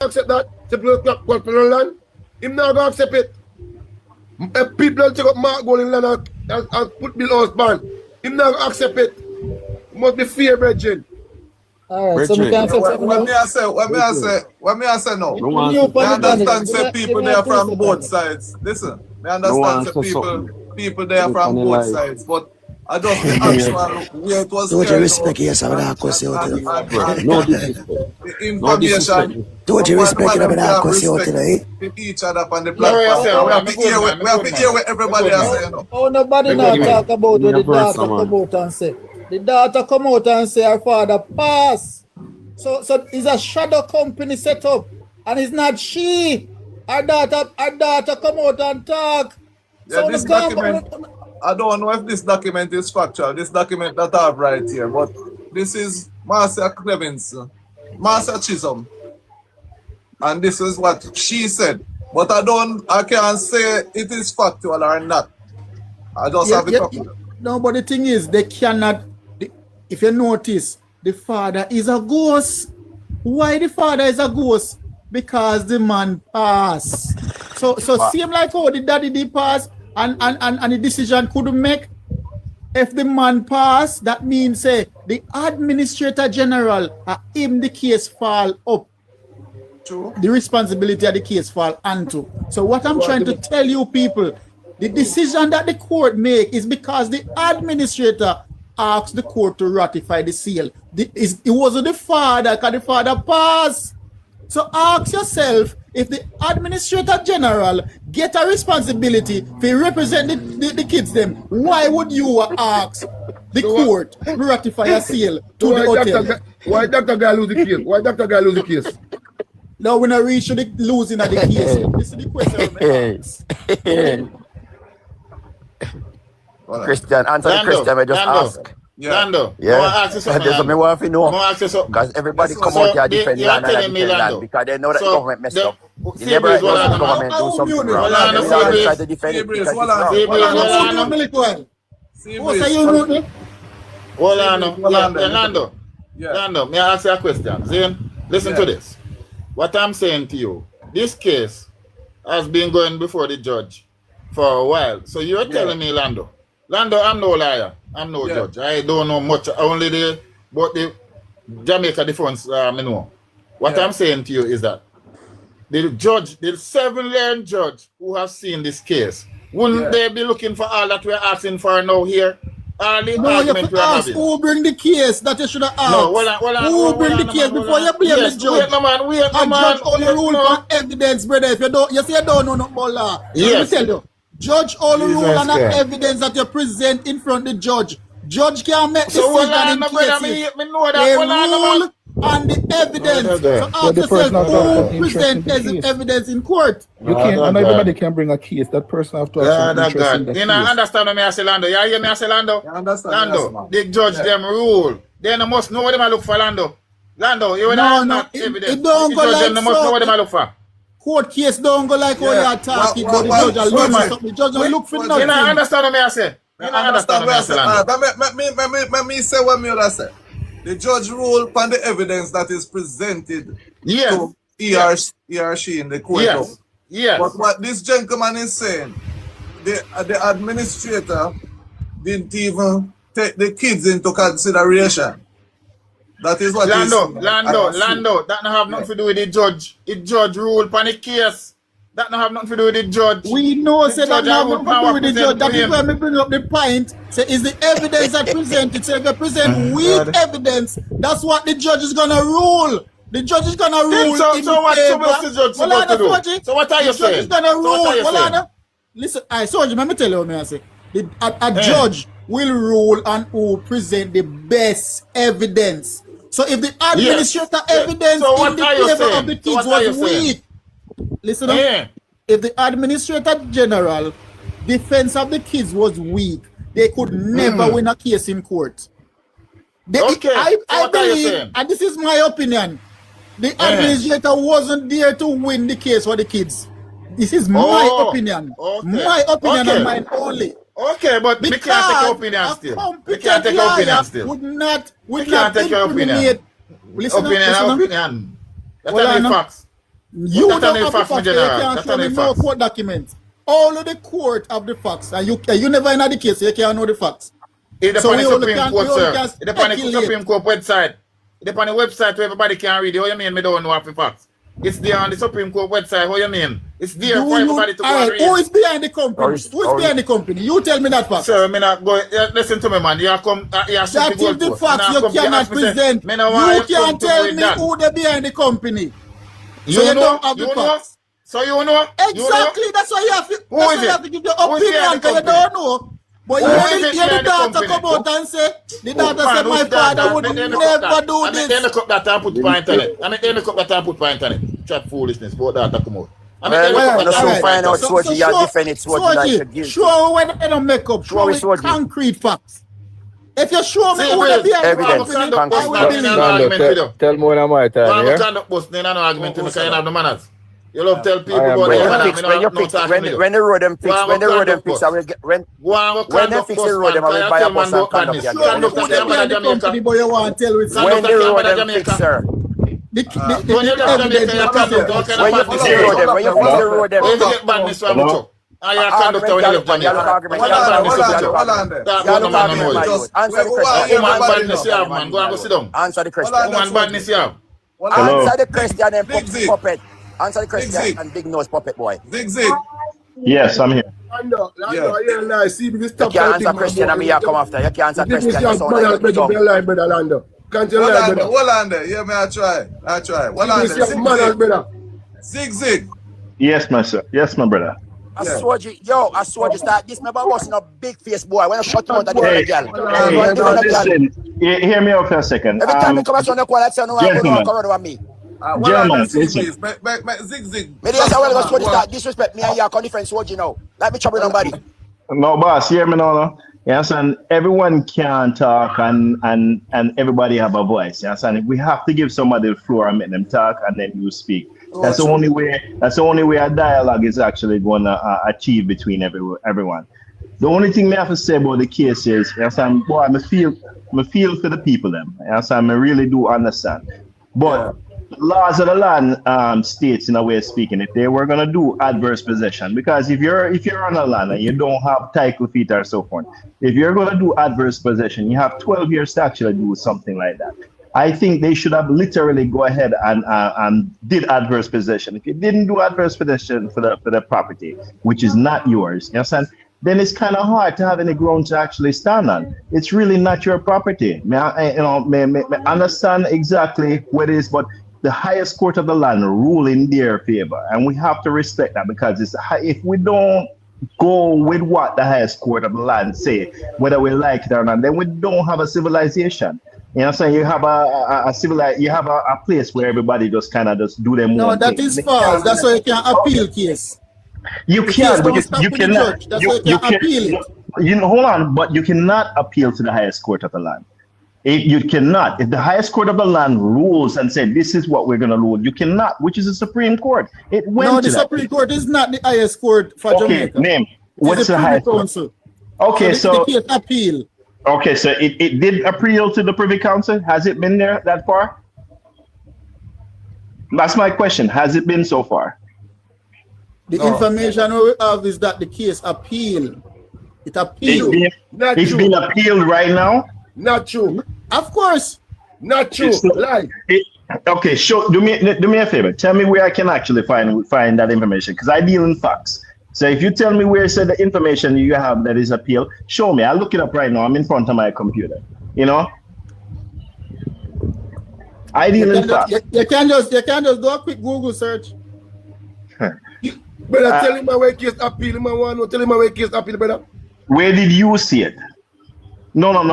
accept that. People go for the land. Him not gonna accept it. If people take up Mark Gold in land and put Bill House ban, him not gonna accept it. Must be fair, brethren. Alright, so we can accept it. What me I say no. I understand say people there from both sides. Listen, I understand say people there from both sides, but I just the actual way it was. Don't you respect yourself with that question? No information. Don't you respect it with that question? Each other on the platform. We have to hear what everybody is saying. Oh, nobody now talk about what the daughter come out and say. The daughter come out and say her father passed. So it's a shadow company set up, and it's not she. Her daughter come out and talk. Yeah, so this document. I don't know if this document is factual. This document that I have right here, but this is Master Clevins, Master Chisholm, and this is what she said. But I can't say it is factual or not. I just have it up. No, but the thing is, they cannot. If you notice, the father is a ghost. Why the father is a ghost? Because the man passed. So seem like how the daddy did pass. And the decision couldn't make. If the man passed, that means the administrator general him the case fall up. True. The responsibility of the case fall onto. So what I'm trying to tell you people, the decision that the court make is because the administrator asked the court to ratify the seal. It wasn't the father, because the father passed. So ask yourself, if the administrator general get a responsibility to represent the kids them, why would you ask the court to ratify a seal to the hotel? Why Dr. Guy lose the case? Why Dr. Guy lose the case? Now we're not reaching the losing of the case. This is the question. Christian, answer the question I just ask. Lando, yeah. That's what me want to know. Because everybody come out here defend land and defend land because they know that the government messed up. The liberal government do something wrong. They try to defend it because it's wrong. Lando, may I ask you a question? Zane, listen to this. What I'm saying to you, this case has been going before the judge for a while. So you're telling me, Lando, I'm no liar. I'm no judge. I don't know much. Only the Jamaica defense I know. What I'm saying to you is that the judge, the 7-learned judge who has seen this case, wouldn't they be looking for all that we're asking for now here? All the argument we're having. Who bring the case that you should have asked? No, who bring the case before you blame the judge? Wait, no, man. Judge only rule for evidence, brother. If you say you don't know nothing about law. Yes. Let me tell you. Judge only rule on evidence that you present in front of the judge. Judge can't make decision in cases. They rule on the evidence. So ask yourself, who present evidence in court? You can't, and everybody can bring a case. That person have to have some interest in the case. You understand what I say, Lando? You hear me, I say, Lando? Lando, the judge them rule. They must know what they look for, Lando. Lando, you not evidence. It don't go like they must know what they look for. Court case don't go like how you're talking, but the judge will look for nothing. You don't understand what I say? You don't understand what I say, Lando? Let me say what I say. The judge ruled upon the evidence that is presented to he or she in the court. Yes. But what this gentleman is saying, the administrator didn't even take the kids into consideration. That is what Lando, that don't have nothing to do with the judge. The judge ruled upon the case. That don't have nothing to do with the judge. We know that don't have nothing to do with the judge. That is why we bring up the point. Say, is the evidence that presented. So if you present weak evidence, that's what the judge is gonna rule. The judge is gonna rule. So what's the judge supposed to do? So what are you saying? The judge is gonna rule. Listen, I saw you. Let me tell you what I say. A judge will rule on who present the best evidence. So if the administrator evidence in the favor of the kids was weak, listen up. If the administrator general defense of the kids was weak, they could never win a case in court. I believe, and this is my opinion, the administrator wasn't there to win the case for the kids. This is my opinion. My opinion and mine only. Okay, but we can't take your opinion still. We can't take your opinion still. Would not take your opinion. Opinion. That's the facts. You That's don't not have the facts, facts, my you general. can't That's show not me the no facts. court documents. All of the court have the facts, and you never in the case, so you can't know the facts. It depends So on we the only Supreme can- Court, we only sir. can It depends on the speculate. Supreme Court website. It depends on the website where everybody can read it. How you mean me don't know half the facts? It's there on the Supreme Court website. How you mean? It's there for everybody to go and read. Who is behind the company? Or is- Who is or behind the company? You tell me that fact. Sir, me not go. Listen to me, man. You are come. You are That is the facts you cannot present. You can't tell me who they behind the company. So you don't have the facts. So you know? Exactly. That's why you have to. That's why is you it? have to give your Who is behind opinion the because you company? don't know. But Who you is it hear the behind the daughter company? come out and say, the daughter Man, said, my who's father that? would I mean, they never make up do that. I mean, they this. make up that and put it on internet. I mean, they make up that and put it on internet. Chat foolishness. But that come out. I mean, they make up Let's that soon and find out put it on Soji, you defend it, Soji like the guilty. Show when they don't make up. Show Show me with Soji. concrete facts. If you show me See, who Will, they behind the evidence, company, concrete I will facts. believe. Lando, tell me when I'm my time, Well, yeah? I'm kind of busting in an argument because you have the manners. You love tell people I am about When the right. you manners. fix, when you fix, when the road them fix, Well, when the I'm road them conduct fix, I will get when they fix the road them, I will buy a bus and conduct you Show again. me who they behind the company, but you want to tell with some. When the road them fix, sir. The When you tell evidence Jamaica, you you conduct, what present. kind When you of fix badness the you road them, when you fix the road them, When you get badness from the truck? And you're a conductor when you left Jamaica. argument, What y'all kind of look badness you argument, talk? Hold on there. That y'all one look man argument, no my more. youth. Answer the Where- question. where- Woman everybody badness you have, man. Go and go sit down. Answer the question. Hold on. Woman badness you have. Answer the question and Big Zig. puppet. Answer the question Zig. and big nose puppet boy. Zig. Yes, I'm here. Yeah. Yeah. See, this You top can't answer question and me here come after. You can't answer question. You sound like a dumb. brother Lando. Can't you lie, brother? Hold on there. Yeah, me, I try. Hold on This is there. manners, brother. Zig. Yes, my sir. Yes, my brother. I saw you start this. Remember, I wasn't a big face boy. When I shut him out of the Hey, girl. listen. Hear me out for a second. Every time you come out on the call, I say, no, I'm going to Gentlemen. walk around with me. Gentlemen, Listen. listen. Zig. Me just say, well, go to start disrespect me and you are different Soji now. Like me trouble nobody. No, boss, hear me now. You understand? Everyone can talk and everybody have a voice. You understand? We have to give somebody the floor and make them talk and then you speak. That's the only way a dialogue is actually going to achieve between everyone. The only thing I have to say about the case is, you understand, boy, I feel for the people them. You understand? I really do understand. But laws of the land states, in a way of speaking, if they were gonna do adverse possession, because if you're on a land and you don't have title feet or so forth, if you're gonna do adverse possession, you have 12 years to actually do something like that. I think they should have literally go ahead and did adverse possession. If you didn't do adverse possession for the property, which is not yours, you understand? Then it's kind of hard to have any ground to actually stand on. It's really not your property. I understand exactly what it is, but the highest court of the land rule in their favor, and we have to respect that because if we don't go with what the highest court of the land say, whether we like it or not, then we don't have a civilization. You know what I'm saying? You have a place where everybody just kind of just do them. No, that is false. That's why you can appeal case. You can, but you cannot. That's why you can appeal it. You know, hold on, but you cannot appeal to the highest court of the land. You cannot. If the highest court of the land rules and said this is what we're going to rule, you cannot, which is the Supreme Court. It went No, to the that. Supreme Court is not the highest court for Okay, Jamaica. name. What's the Privy highest court? Council. Okay, the case appeal. Okay, so it did appeal to the Privy Council. Has it been there that far? That's my question. Has it been so far? The information we have is that the case appeal. It appealed. It's been appealed right now? Not true. Of course. Not true. Lie. Okay, do me a favor. Tell me where I can actually find that information, because I deal in facts. So if you tell me where said the information you have that is appealed, show me. I'll look it up right now. I'm in front of my computer. You know? I deal in facts. You can just do a quick Google search. Brother, tell him my way case appeal. Tell him my way case appeal, brother. Where did you see it? No. Me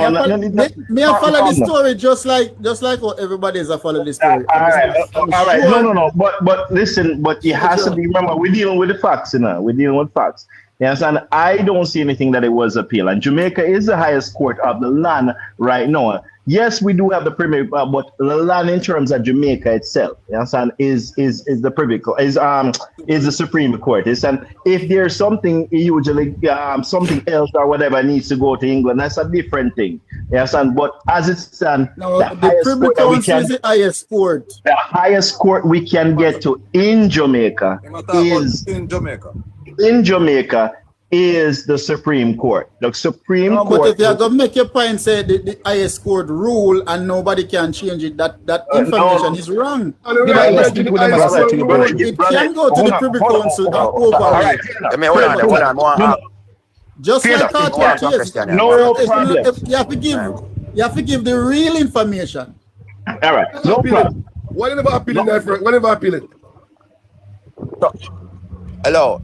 I follow the story just like how everybody is a follow the story. All right. No. But listen, but it has to be, remember, we're dealing with the facts, you know. We're dealing with facts. You understand? I don't see anything that it was appeal. And Jamaica is the highest court of the land right now. yes, we do have the privy, but the land in terms of Jamaica itself, you understand, is the privy is the Supreme Court. And if there's something usually something else or whatever needs to go to England, that's a different thing. You understand? But as it stands, the Privy Council is the highest court. The highest court we can get to in Jamaica is the Supreme Court. The Supreme Court. But if you're going to make your point, say the highest court rule and nobody can change it, that information is wrong. It can go to the Privy Council and override. Hold on. Just like that case. No problem. You have to give the real information. All right. No problem. Why never appeal it, friend? Why never appeal it? Hello.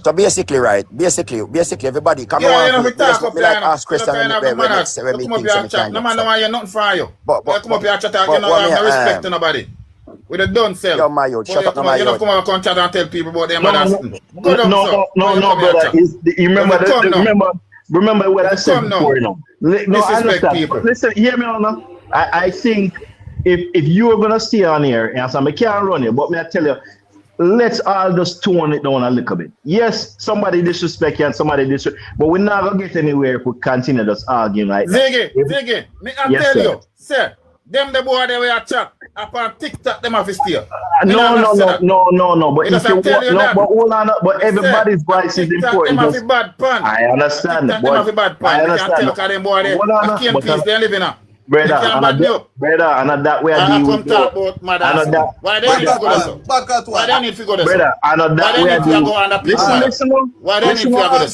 So basically, everybody come on. Let's ask questions when we think something. No man, no man, you're nothing for you. But come up here and chat, you know, have no respect to nobody. With a done self. Yo, my youth, shut up, my youth. You don't come up and chat and tell people about them. No, brother. You remember what I said before, you know. No, I understand. Listen, hear me on. I think if you are gonna stay on here, and I can't run you, but may I tell you, let's all just tone it down a little bit. Yes, somebody disrespect you and somebody disrespect, but we're not gonna get anywhere if we continue just arguing like that. Ziggy, me I tell you, sir, them the boy they were chat upon TikTok, them have to steal. No. But if you want, but hold on, but everybody's voice is important. I understand. I understand. Brother, and that way I deal with you. Why they need to go there? Why they need to go there? Brother, and that way I deal with. Listen. Why they need to go there?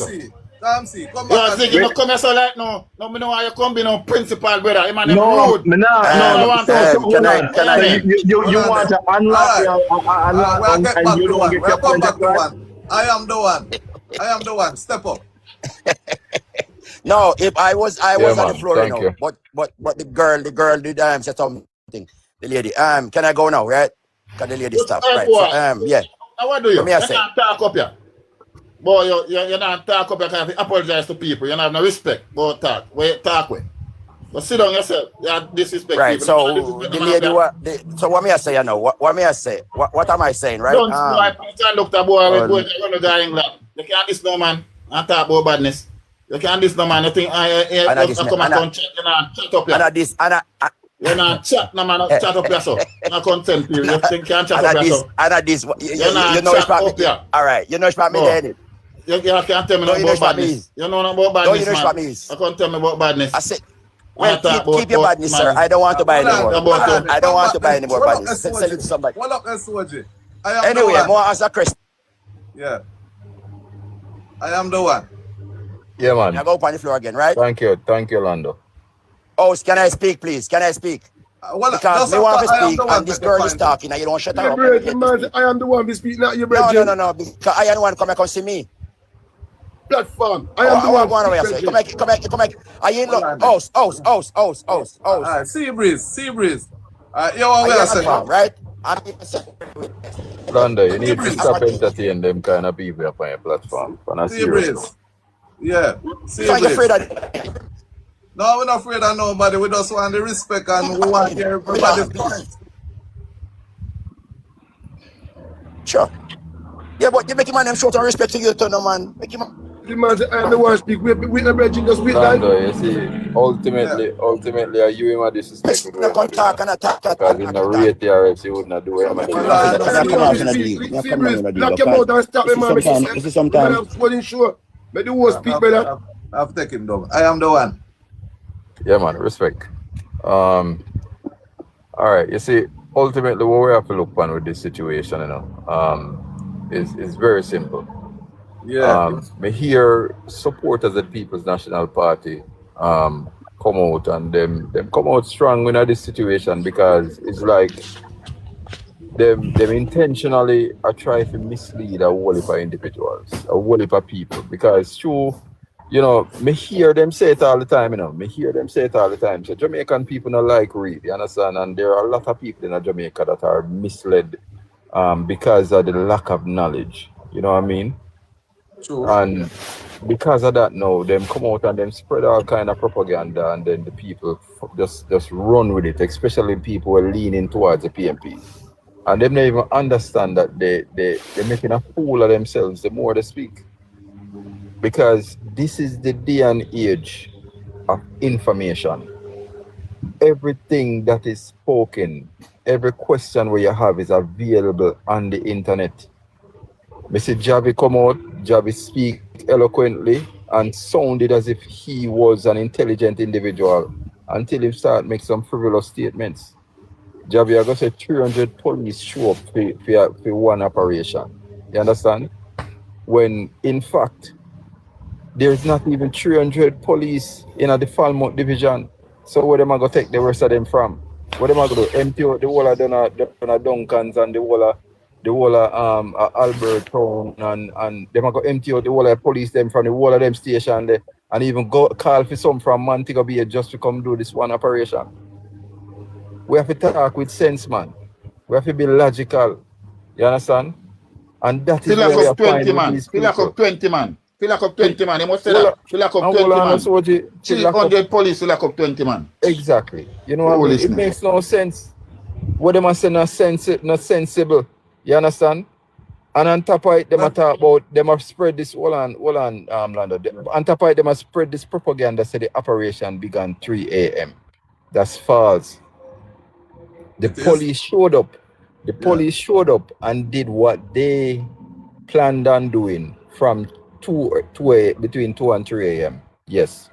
Come here. Come here so like no, me know how you come be no principal, brother. Man, no. You want to unlock and you don't get your point across. I am the one. Step up. No, if I was on the floor, you know. But the girl did say something. The lady, can I go now, right? Can the lady stop? Right. So, yeah. Now what do you? You can't talk up here. Boy, you're not talk up here. You can't apologize to people. You don't have no respect. But talk with. But sit down yourself. You disrespect right, people. So the lady, so what may I say, you know? What may I say? What am I saying, right? Don't look at boy going to go England. You can't this no man and talk about badness. You can't this no man. You think I come and chat, you know, chat up here. You're not chat no man, chat up here so. Not content you. You think you can chat up here so. You know it's about me. All right, you know it's about me then. You can't tell me no about badness. You know about badness, man. You can't tell me about badness. I said, well, keep your badness, sir. I don't want to buy anymore. I don't want to buy anymore badness. Sell it to somebody. What up, SOG? Anyway, more as a question. Yeah. I am the one. Yeah, man. I go up on the floor again, right? Thank you, Lando. Oh, can I speak, please? Can I speak? Because me want to speak, and this girl is talking, and you don't shut her up. I am the one to speak, not your brother. No. Because I am the one come see me. Platform. I am the one. Come back. Are you in love? Oh. Sea breeze. You want to say, right? Lando, you need to stop entertaining them kind of people up on your platform. Sea breeze. Yeah. So are you afraid of? No, we're not afraid of nobody. We just want the respect and we want to hear everybody's voice. Sure. Yeah, but you make him man them show some respect to you too, no man. Make him. The man say, I'm the one speak. We the bridging just with that. You see, ultimately, are you in my disrespect? No can talk and attack. Because in the rate TRF, you would not do it. Knock your mouth and stop him, man. This is sometimes. I'm fully sure. But the worst speak better. I've taken him down. I am the one. Yeah, man, respect. All right, you see, ultimately, what we have to look on with this situation, you know, is very simple. Yeah. Me hear supporters of the People's National Party come out and them come out strong in this situation because it's like them intentionally are trying to mislead a whole heap of individuals, a whole heap of people because true. You know, me hear them say it all the time, you know. So Jamaican people don't like read, you understand? And there are a lot of people in Jamaica that are misled because of the lack of knowledge. You know what I mean? True. And because of that now, them come out and them spread all kind of propaganda, and then the people just run with it, especially people who are leaning towards the PMP. And them don't even understand that they're making a fool of themselves the more they speak. Because this is the day and age of information. Everything that is spoken, every question where you have is available on the internet. Mr. Javi come out, Javi speak eloquently and sounded as if he was an intelligent individual until he start make some frivolous statements. Javi, I got say 300 police show up for one operation. You understand? When in fact, there's not even 300 police in the Falmouth division. So where them are going to take the rest of them from? Where them are going to empty out the whole of Duncans and the whole of Albert Town and them are going to empty out the whole of police them from the whole of them station there, and even go call for some from Montego Bay just to come do this one operation. We have to talk with sense, man. We have to be logical. You understand? And that is where we are finding these people. Fill up 20 man. Fill up 20 man. You must say that. Fill up 20 man. 300 police fill up 20 man. Exactly. You know what I mean? It makes no sense. What they must say not sensible. You understand? And on top of it, they must talk about, they must spread this, Lando. On top of it, they must spread this propaganda say the operation began 3 a.m. That's false. The police showed up. The police showed up and did what they planned on doing from between 2 and 3 a.m. Yes.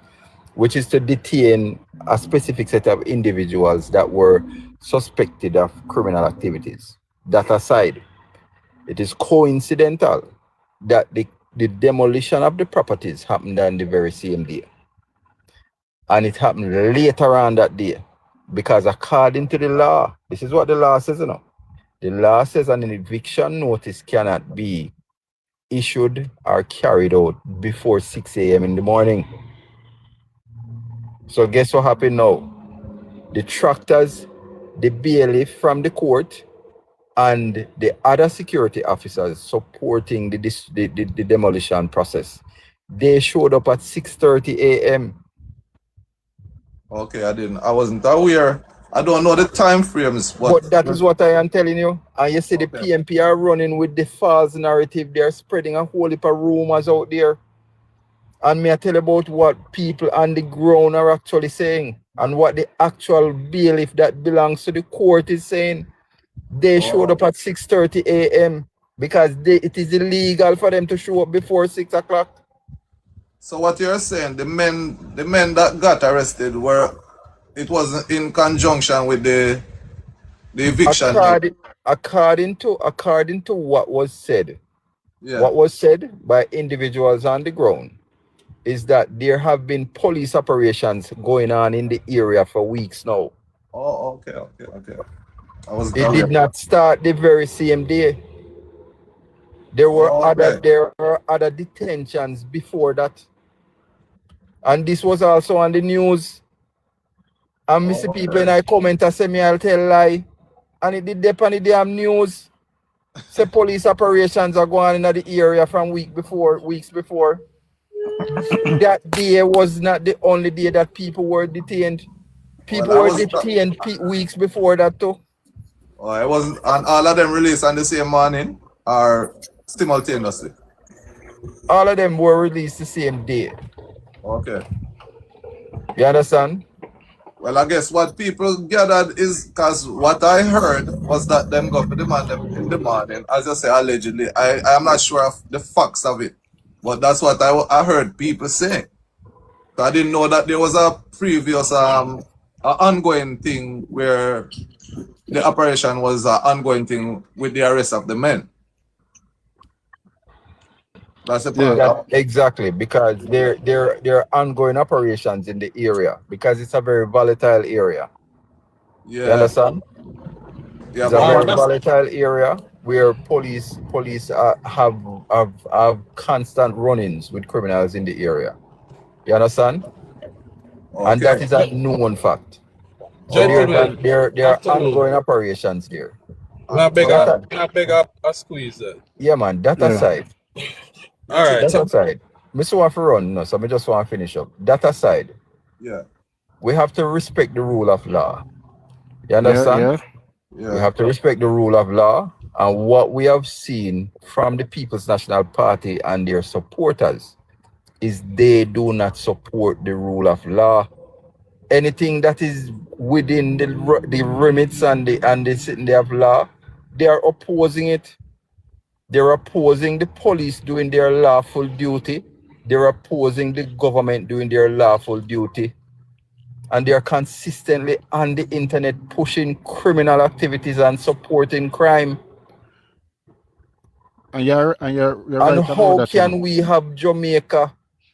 Which is to detain a specific set of individuals that were suspected of criminal activities. That aside, it is coincidental that the demolition of the properties happened on the very same day. And it happened later on that day. Because according to the law, this is what the law says, you know. The law says an eviction notice cannot be issued or carried out before 6 a.m. in the morning. So guess what happened now? The tractors, the bailiff from the court, and the other security officers supporting the demolition process, they showed up at 6:30 a.m. Okay, I wasn't aware. I don't know the time frames. But that is what I am telling you. And you see the PMP are running with the false narrative. They're spreading a whole heap of rumors out there. And may I tell you about what people on the ground are actually saying and what the actual bailiff that belongs to the court is saying. They showed up at 6:30 a.m. because it is illegal for them to show up before 6 o'clock. So what you're saying, the men that got arrested it was in conjunction with the eviction. According to what was said, what was said by individuals on the ground is that there have been police operations going on in the area for weeks now. Oh, okay. It did not start the very same day. There were other detentions before that. And this was also on the news. And Mr. People in I comment and say me I'll tell lie. And it did depend on the damn news. Say police operations are going on in the area from weeks before. That day was not the only day that people were detained. People were detained weeks before that too. Oh, it wasn't, and all of them released on the same morning or simultaneously? All of them were released the same day. Okay. You understand? Well, I guess what people gathered is because what I heard was that them go for the man in the morning, as I say, allegedly. I am not sure of the facts of it, but that's what I heard people say. So I didn't know that there was a previous ongoing thing where the operation was an ongoing thing with the arrest of the men. That's the point. Exactly, because there are ongoing operations in the area because it's a very volatile area. Yeah. You understand? Yeah, it's a very volatile area where police have constant run-ins with criminals in the area. You understand? Okay. And that is a known fact. So there are ongoing operations here. Can I beg up a squeeze there? Yeah, man, that aside. All right. That aside, Mr. Want to run, no, so I just want to finish up. That aside, we have to respect the rule of law. You understand? We have to respect the rule of law, and what we have seen from the People's National Party and their supporters is they do not support the rule of law. Anything that is within the remits and the sitting there of law, they are opposing it. They're opposing the police doing their lawful duty. They're opposing the government doing their lawful duty. And they're consistently on the internet pushing criminal activities and supporting crime. And you're right. And how can we have Jamaica,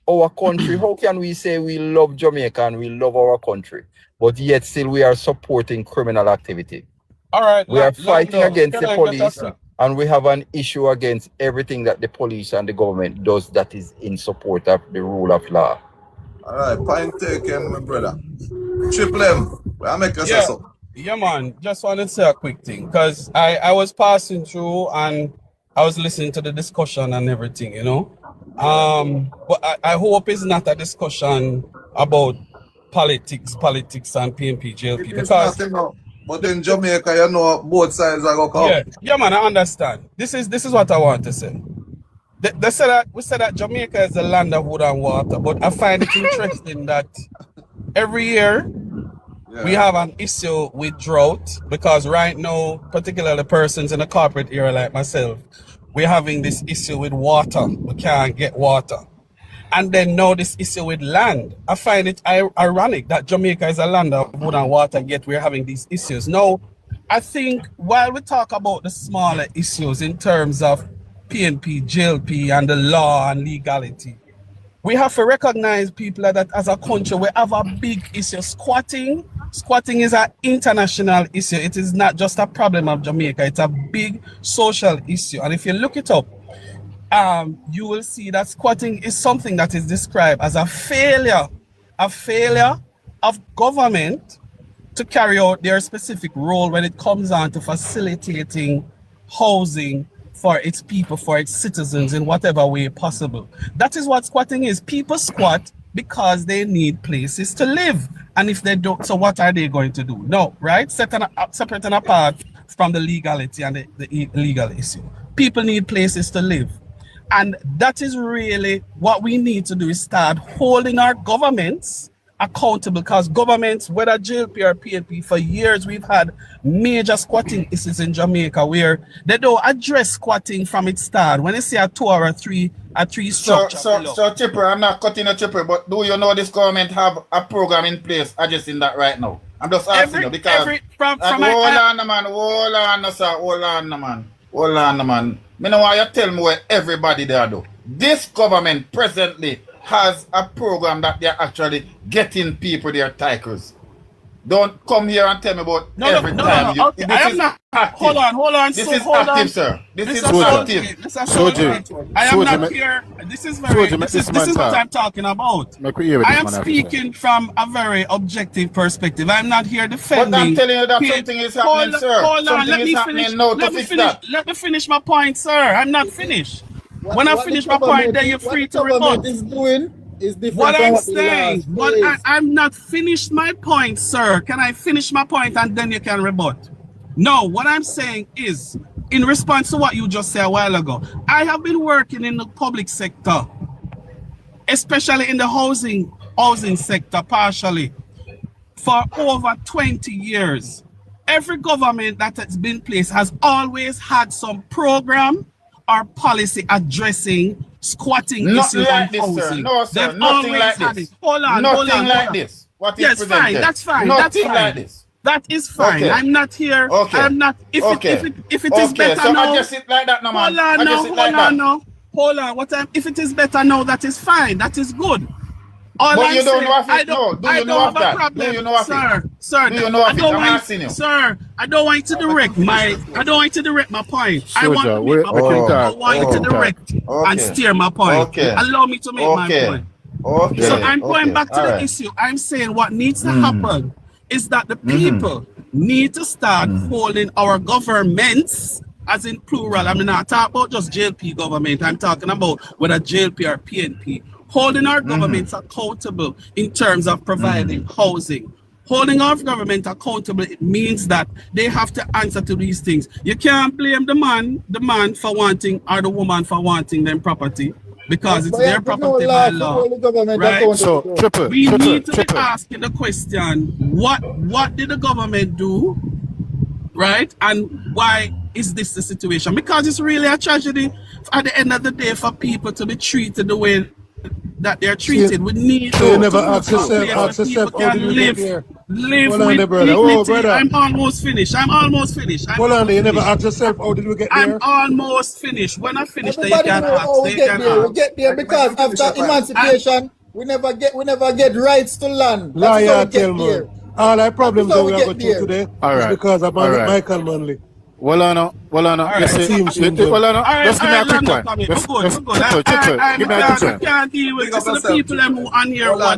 our country? How can we say we love Jamaica and we love our country, but yet still we are supporting criminal activity? All right. We are fighting against the police, and we have an issue against everything that the police and the government does that is in support of the rule of law. All right, point taken, my brother. Triple M, I make us so. Yeah, man. Just wanted to say a quick thing, because I was passing through and I was listening to the discussion and everything, you know. But I hope it's not a discussion about politics and PNP, JLP, because. But in Jamaica, you know, both sides are going to come. Yeah, man, I understand. This is what I want to say. They say that we say that Jamaica is the land of wood and water, but I find it interesting that every year we have an issue with drought, because right now, particularly persons in the corporate area like myself, we're having this issue with water. We can't get water. And then now this issue with land. I find it ironic that Jamaica is a land of wood and water, yet we're having these issues. Now, I think while we talk about the smaller issues in terms of PNP, JLP, and the law and legality, we have to recognize people that as a country we have a big issue. Squatting is an international issue. It is not just a problem of Jamaica. It's a big social issue. And if you look it up, you will see that squatting is something that is described as a failure of government to carry out their specific role when it comes on to facilitating housing for its people, for its citizens in whatever way possible. That is what squatting is. People squat because they need places to live. And if they don't, so what are they going to do? No, right? Separate and apart from the legality and the illegal issue. People need places to live. And that is really what we need to do, is start holding our governments accountable, because governments, whether JLP or PNP, for years we've had major squatting issues in Jamaica where they don't address squatting from its start. When they say a 2 or a 3 structure. So Chipper, I'm not cutting a Chipper, but do you know this government have a program in place addressing that right now? I'm just asking you because hold on, man. Me know why you tell me what everybody there do. This government presently has a program that they're actually getting people their titles. Don't come here and tell me about every time. Okay. I am not. Hold on. This is active, sir. This is active. I am not here. This is what I'm talking about. I am speaking from a very objective perspective. I'm not here defending. But I'm telling you that something is happening, sir. Hold on. Let me finish my point, sir. I'm not finished. When I finish my point, then you're free to rebut. What I'm saying, I'm not finished my point, sir. Can I finish my point and then you can rebut? No, what I'm saying is, in response to what you just said a while ago, I have been working in the public sector, especially in the housing sector partially, for over 20 years. Every government that has been placed has always had some program or policy addressing squatting issues and housing. No, sir. Nothing like this. Hold on. This. What is yes, fine. That's fine. Nothing like this. That is fine. Okay. I'm not here. Okay. I'm not. If it is better so now. Adjust it like that, no man. Hold on. If it is better now, that is fine. That is good. All but I'm you don't saying, know if it. No. Do you know of that? Do you know of it? Sir. Do you know of it? I'm asking you. Sir, I don't want you to direct my. I don't want you to direct my point. I want to make my point. I want you to direct and steer my point. Okay. Allow me to make my point. Okay. So I'm going back to the issue. I'm saying what needs to happen is that the people need to start holding our governments as in plural. I mean, not talk about just JLP government. I'm talking about whether JLP or PNP. Holding our governments accountable in terms of providing housing. Holding our government accountable, it means that they have to answer to these things. You can't blame the man for wanting or the woman for wanting them property because it's their property by law. Right? So we need to be asking the question, what did the government do? Right? And why is this the situation? Because it's really a tragedy at the end of the day for people to be treated the way that they're treated. We need to never ask yourself how did you get here? Live with dignity. Oh, brother. I'm almost finished. Hold on, you never ask yourself how did we get there? I'm almost finished. When I finish, then you Everybody can know ask. how we get there. We get there because after emancipation, we never get rights to land. That's how we get there. All our problems that we have got through today is because of Michael Manley. Well, on. Let's see. Just give me a quick one. Give me a quick one. Can't deal with the people who on here who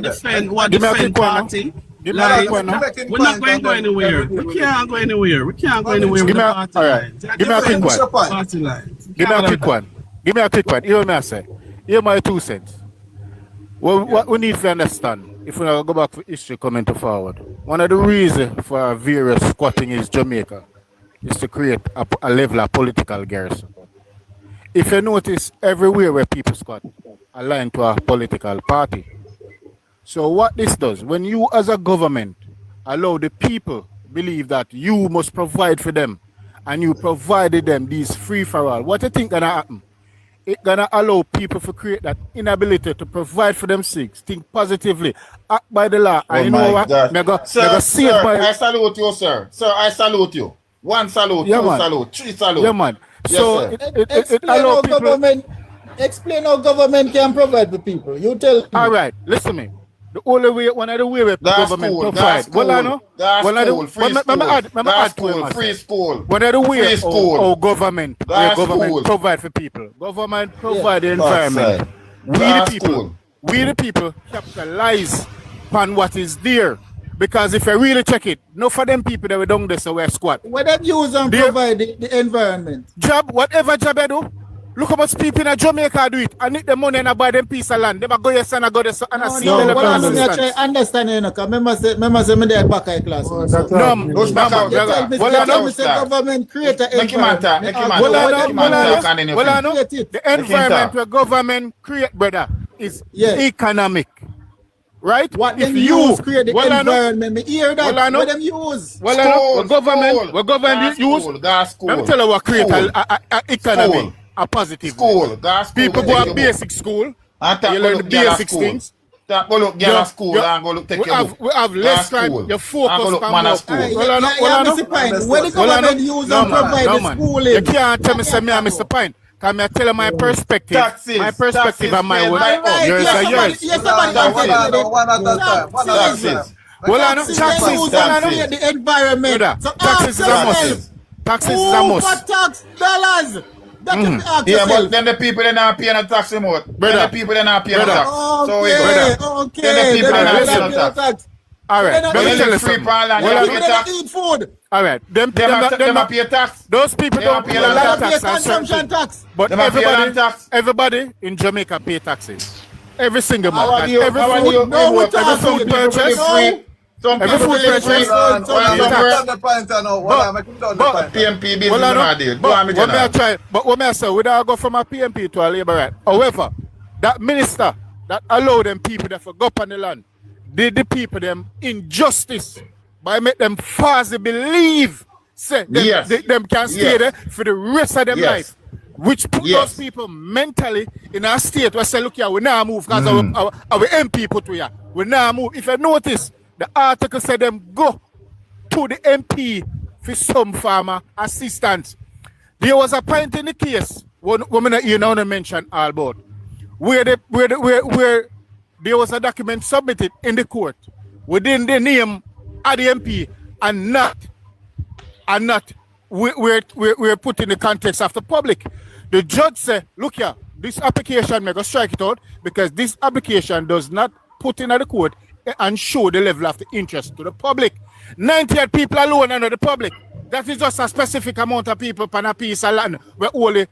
defend party. We're not going to go anywhere. We can't go anywhere. With the party lines. Give me a quick one. Give me a quick one. You know what I say? Here my 2 cents. Well, what we need to understand, if we go back to history coming to forward, one of the reasons for various squatting is Jamaica is to create a level of political garrison. If you notice, everywhere where people squat aligned to a political party. So what this does, when you as a government allow the people believe that you must provide for them and you provided them these free-for-all, what do you think gonna happen? It's gonna allow people to create that inability to provide for themselves, think positively, act by the law. And you know what? Sir, I salute you, sir. Sir, I salute you. 1 salute, 2 salute, 3 salute. Yeah, man. So explain how government can provide for people. You tell me. All right, listen to me. The only way, one of the way where government provide. Well, I know. Free school. One of the way how government provide for people. Government provide the environment. We the people capitalize on what is there. Because if I really check it, no for them people that we don't do so we're squat. What them use and provide the environment? Job, whatever job I do. Look how much people in Jamaica do it. I need the money and I buy them piece of land. They go yes and I go this and I see them. What I'm trying to understand, you know, because remember say me there back in class. Government create an environment. The environment where government create, brother, is economic. Right? What them use create the environment. Me hear that. What them use? What government use? Let me tell you what create an economy. A positive school. People go to basic school. You learn the basic things. We have less time. You focus on school. When the government use and provide the schooling. You can't tell me say me Mr. Pine. Can I tell you my perspective? My perspective and my own. Yours are yours. Taxes. The environment. Taxes is a must. Taxes is a must. Tax dollars. Yeah, but then the people that not paying a tax anymore. Then the people that not paying a tax. So okay. Then the people that not paying a tax. All right, let me tell you something. They eat food. All right, them pay tax. Those people don't pay a lot of tax. But everybody in Jamaica pay taxes. Every single month. Every food purchase. Some people live free. But PMP business. But what I say, we don't go from a PMP to a labor right. However, that minister that allowed them people that for go up on the land did the people them injustice by make them falsely believe say them can stay there for the rest of their life. Which put those people mentally in a state where say, look here, we now move because our MP put we here. We now move. If you notice, the article said them go to the MP for some farmer assistance. There was a point in the case when you know mention all about where there was a document submitted in the court within the name of the MP and not we're put in the context of the public. The judge said, look here, this application may go strike it out because this application does not put in the court and show the level of the interest to the public. 98 people alone under the public. that is just a specific amount of people on a piece of land. We're only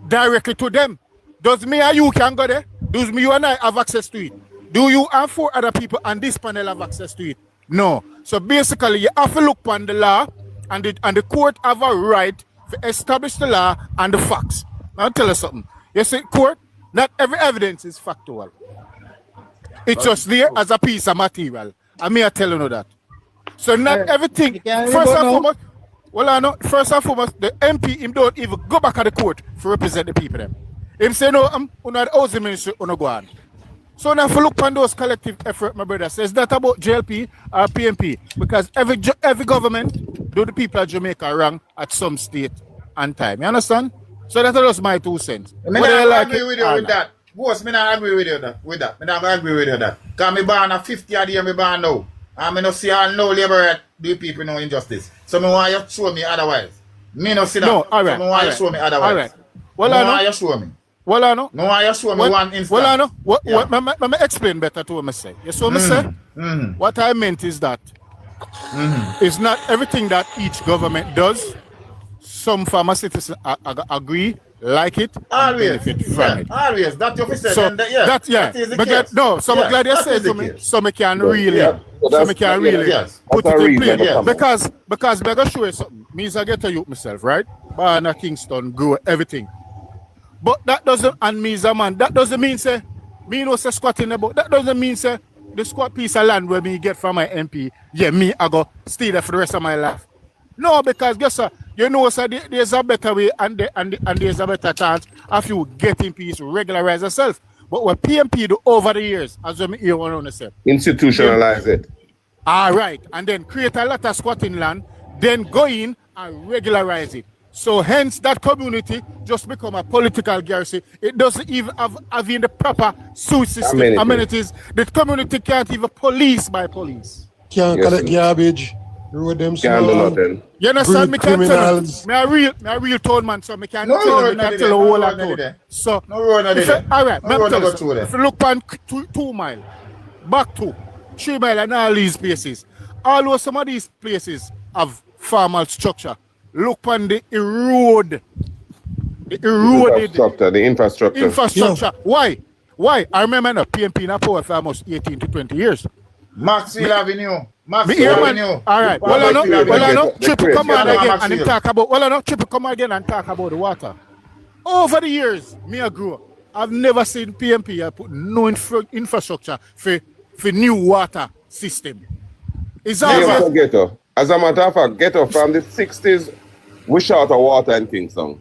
directly to them. Does me and you can go there? Does me you and I have access to it? Do you and 4 other people on this panel have access to it? No. So basically, you have to look on the law, and the court have a right to establish the law and the facts. I'll tell you something. You see, court, not every evidence is factual. It's just there as a piece of material. And me, I tell you that. So not everything. First and foremost, the MP him don't even go back to the court to represent the people them. Him say no, the housing ministry go on. So now if you look on those collective effort, my brother says that about JLP or PMP, because every government do the people of Jamaica wrong at some state and time. You understand? So that's just my 2 cents. I don't agree with you with that. Boss, I don't agree with you with that. I don't agree with you with that. Because I born at 50 a year, I born now. And I don't see all no labor do people no injustice. So I want you to show me otherwise. Me no see that. No, all right. So I want you to show me otherwise. All right. Well, I want you to show me. Well, I know. No, I show me one instance. Well, I know. Let me explain better to what I say. You see what I say? What I meant is that it's not everything that each government does. Some pharmacists agree, like it, and benefit from it. Always. That's your officer. So that is the case. No, so I'm glad you said to me. So I can really, put it in play. Because I'm going to show you something. Me I get a youth myself, right? Born at Kingston, grow everything. But that doesn't, and me as a man, that doesn't mean say, me no say squatting about, that doesn't mean say, the squat piece of land where me get from my MP, yeah, me I go stay there for the rest of my life. No, because guess what, you know, so there's a better way and there's a better chance of you getting peace, regularize yourself. But what PMP do over the years, as we hear one on the set. Institutionalize it. All right, and then create a lot of squatting land, then go in and regularize it. So hence that community just become a political garrison. It doesn't even have the proper sewer system, amenities. The community can't even police by police. Can't collect garbage, road them small. You understand? Me can't tell you. Me a real town man, so me can't tell you a whole lot of town. So, all right, if you look on 2 mile, back to 3 mile and all these places, although some of these places have formal structure, look on the eroded. The infrastructure. Why? I remember the PMP in power for almost 18 to 20 years. Maxwell Avenue. All right. Well, I know. Triple come on again and talk about. Triple come again and talk about the water. Over the years, me I grew up. I've never seen PMP put no infrastructure for new water system. It's all ghetto. As a matter of fact, ghetto from the 60s, we short of water in Kingston.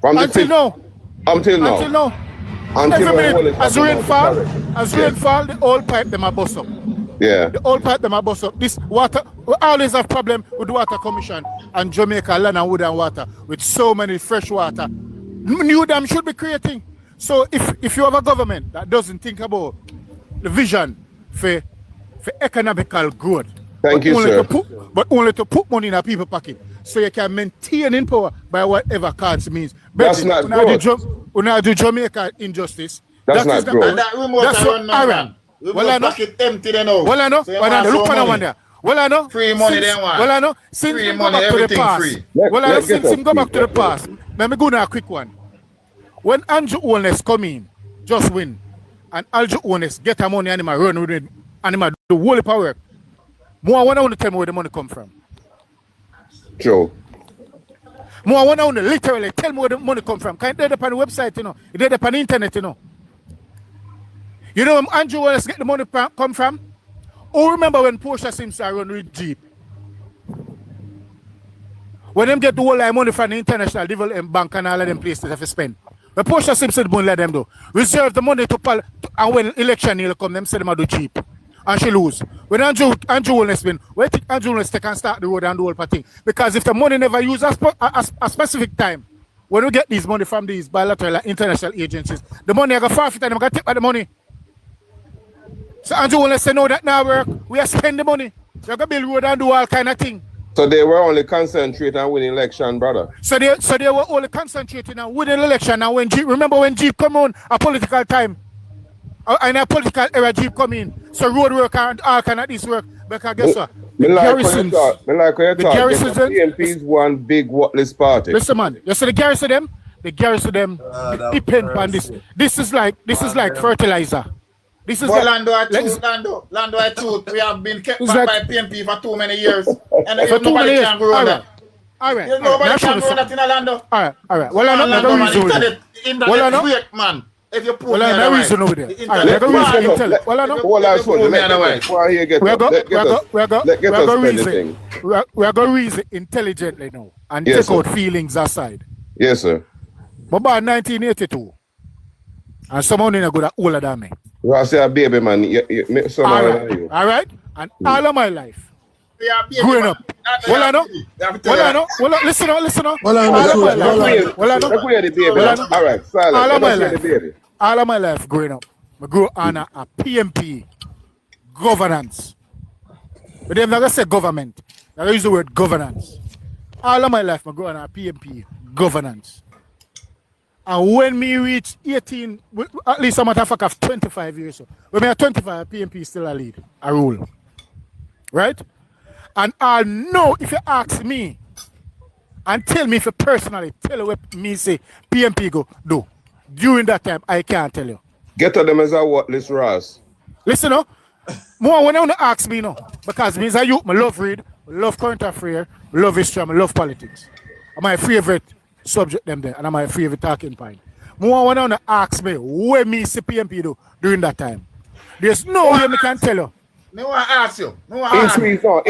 Until now. As rainfall, the old pipe them are bust up. Yeah. The old pipe them are bust up. This water, we always have problem with the Water Commission and Jamaica Land and Wood and Water with so many fresh water. New dam should be creating. So if you have a government that doesn't think about the vision for economical growth, Thank you, sir. But only to put money in a people's pocket so you can maintain in power by whatever cards means. That's not good. When I do Jamaica injustice, that's not good. And that remote that's what I ran. Well, I know. Empty then now. Well, I know. Look for the one there. Well, I know. Free money then one. Well, I know. Since free money, everything free. Well, I know. Since him go back to the past. Let me go now a quick one. When Andrew Holness come in, just win, and Andrew Holness get a money and him run with it, and him do whole heap of work. More I want to tell me where the money come from. Joe. More I want to literally tell me where the money come from. Can't get up on the website, you know. It get up on the internet, you know. You know where Andrew Holness get the money come from? Oh, remember when Portia Simpson run with Jeep? When them get the whole lot money from the International Development Bank and all of them places have to spend. When Portia Simpson won't let them do. Reserve the money to and when election will come, them say them do Jeep. And she lose. When Andrew Holness win, where think Andrew Holness can start the road and do all thing? Because if the money never use a specific time, when we get these money from these bilateral and international agencies, the money I got forfeit and I'm gonna take back the money. So Andrew Holness say no, that now work. We are spend the money. You're gonna build road and do all kind of thing. So they were only concentrating on winning election, brother. So they were only concentrating on winning election. And when remember when Jeep come on a political time, in a political era Jeep come in, so road work and all kind of this work. Because guess what? the garrisons. The garrisons. PNP is one big worthless party. Listen, man. You see the garrison them? The garrison them depend on this. This is like fertilizer. This is Lando, I truth. We have been kept back by PNP for too many years. And nobody can grow that. All right. Nobody can grow that in Orlando. All right. Well, I'm not going to reason. Well, I'm not man. If you put me no reason over there. All right, we're going to reason intelligently now and take out feelings aside. Yes, sir. But by 1982, and someone is good at older than me. You are say a baby man. All right. And all of my life, growing up. Well, listen on. All of my life growing up, I grew under a PMP governance. But they've never said government. I use the word governance. All of my life, I grew under a PMP governance. And when me reach 18, at least I'm at a fact of 25 years. So when me at 25, PMP is still a lead, a rule. Right? And I know if you ask me and tell me if you personally tell what me say PMP go do. During that time, I can't tell you. Get to them as a worthless Ross. Listen, more when you want to ask me, because me as a youth, I love read, I love current affairs, I love history, I love politics. And my favorite subject them there, and I'm my favorite talking point. More when you want to ask me what me see PMP do during that time. There's no way I can tell you. I want to ask you.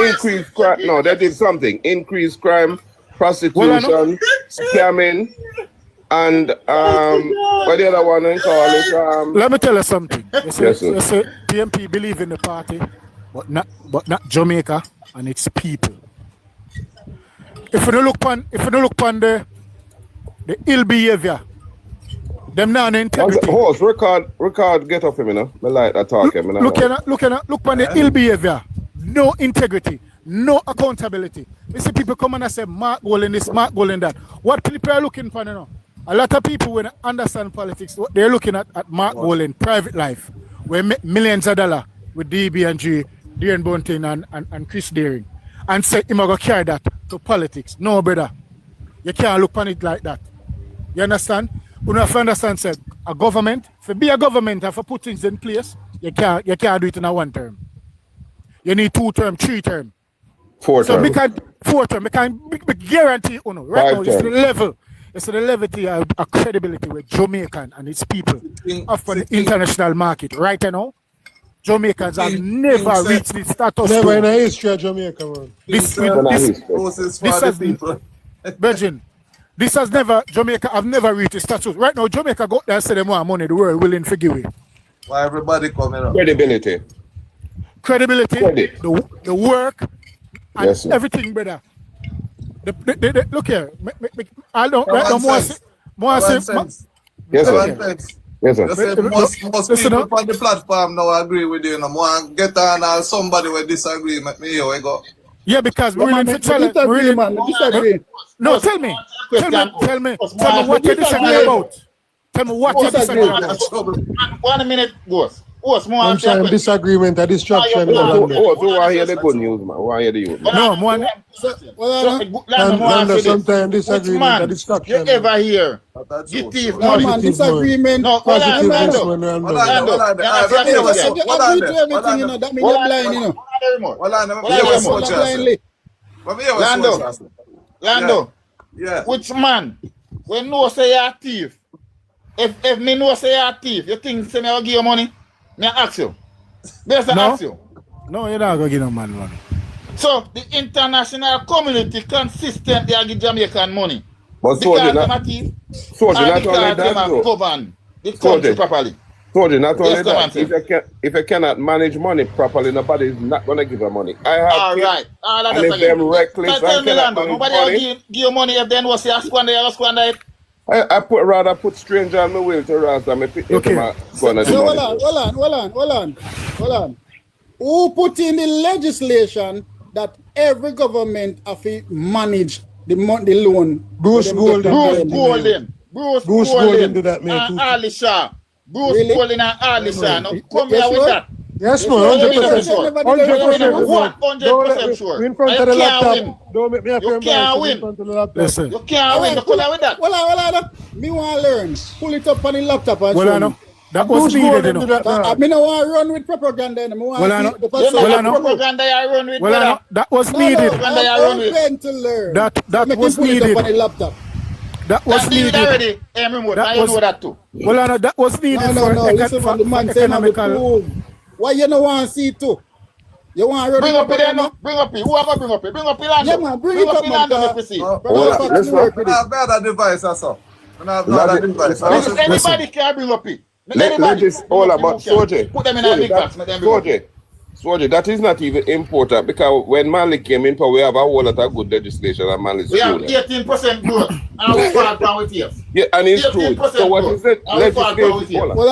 Increase crime. No, that is something. Increased crime, prostitution, scamming. And what the other one call it? Let me tell you something. You say PMP believe in the party, but not Jamaica and its people. If you don't look on the ill behavior, them now integrity. Horse, record get off him, you know. I like that talking. Look on the ill behavior, no integrity, no accountability. You see people come and say Mark goal in this, Mark goal in that. What people are looking for, you know? A lot of people when they understand politics, they're looking at Mark Golan private life, where millions of dollars with DB and G, Darren Bunting and Chris Deering, and say him going to carry that to politics. No, brother. You can't look on it like that. You understand? You have to understand, say, a government, to be a government and to put things in place, you can't do it in a one term. You need 2 term, 3 term. 4 term. So 4 term. We can guarantee you, right now, it's the level. It's the levity of credibility with Jamaican and its people for the international market. Right now, Jamaicans have never reached the status. Never in the history of Jamaica, man. Jamaica have never reached the status. Right now, Jamaica got there and say they want money, the world willing to give it. Why everybody coming up? Credibility, the work, and everything, brother. Look here. I don't. More sense. Yes, sir. Yes, sir. Most people on the platform now agree with you. No, get on somebody will disagree. Me here we go. Yeah, because we're really disagree, man. Disagree. No, tell me what you disagree about. Tell me what you disagree about. 1 minute, boss. I'm saying disagreement, a distraction. Who want to hear the good news, man? Who want to hear the youth? No, man. Sometimes disagreement, a distraction. You ever hear? Disagreement. No, positiveness when we're Lando. Yeah. Which man? When no say you're a thief. If me no say you're a thief, you think say me will give you money? Me ask you. Ask you. No, you're not going to give no man money. So the international community consistently give Jamaican money. But because not only that, govern the country properly. Not only that, if you cannot manage money properly, nobody is not going to give you money. I have all right. And if they're reckless, nobody will give you money if they was to squander it. I put stranger on my will to ransom me pick okay. Hold on. Who put in the legislation that every government have to manage the loan? Bruce Golden do that, man. Ali Shah. Bruce Golden and Ali Shah. Now come here with that. Yes, man, 100%. 100% sure. In front of the laptop. Don't make me have to embarrass in front of the laptop. Listen. You can't win. You couldn't with that. Well, me want to learn. Pull it up on the laptop and Well, I know. That was needed, you know. I mean, I want to run with propaganda. Well, I know. Propaganda I run with. Well, I know. That was needed. I'm open to learn. That was needed. On the laptop. That was needed. Already. I know that too. Well, I know that was needed No. Listen, the man saying I'm prove. Why you don't want to see it too? You want to run bring up it there, no? Bring up it. Who are going to bring up it? Bring up it, Lando. Yeah, man, bring it up, man. Let's bear that device, that's all. Anybody can bring up it. Let this all about Soje. Put them in a big box. Soje, that is not even important because when Mali came in power, we have a whole lot of good legislation and Mali is we have 18% growth and we fall down with years. Yeah, and it's true. So what is it? Legislation. Hold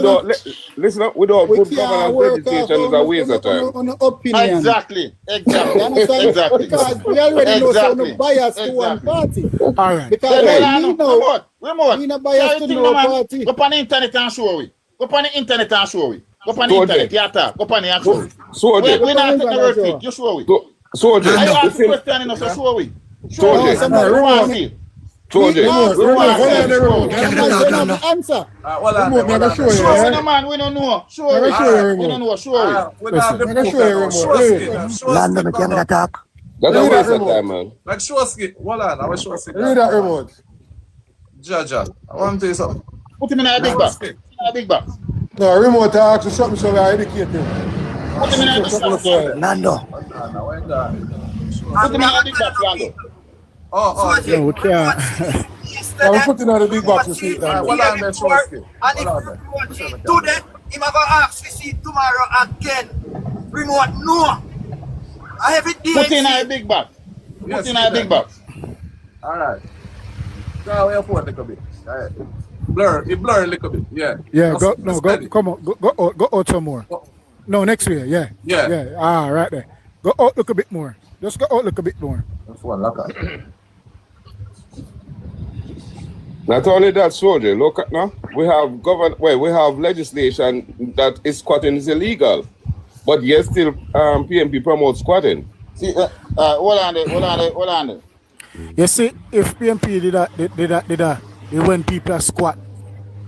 on. Listen up. Without good governance, legislation is a waste of time. Exactly. Because we already know some bias to one party. All right. Because we know bias to no party. Go on the internet and show we. Go on the internet and show we. Go on the internet, you talk. Go on the action. We're not taking the word for it. You show we. Soje. I ask the question, so show we. Soje. Answer. Show me, man. We don't know. Show me. We don't know. Show me. Land the camera talk. That's a waste of time, man. Like Shoski. Hold on. I will show you. Read that remote. Jaja. I want to tell you something. Put him in a big box. A big box. No, remote talk to something so I educate him. Put him in a big box, Lando. Nando. Put him in a big box, Lando. No, we can't. I'm putting out a big box to see that. Hold on, man. Shoski. And if you want to see today, I'm going to ask to see tomorrow again. Remote, no. I have it Put in a big box. Put in a big box. All right. Go away for a little bit. All right. Blur a little bit. Yeah. Yeah, come on. Go out some more. No, next way. Yeah. Ah, right there. Go out look a bit more. Just go out look a bit more. That's one look at. Not only that, Soje, look at now. We have legislation that is squatting is illegal. But yet still PMP promotes squatting. See, hold on. You see, if PMP did that, when people are squat,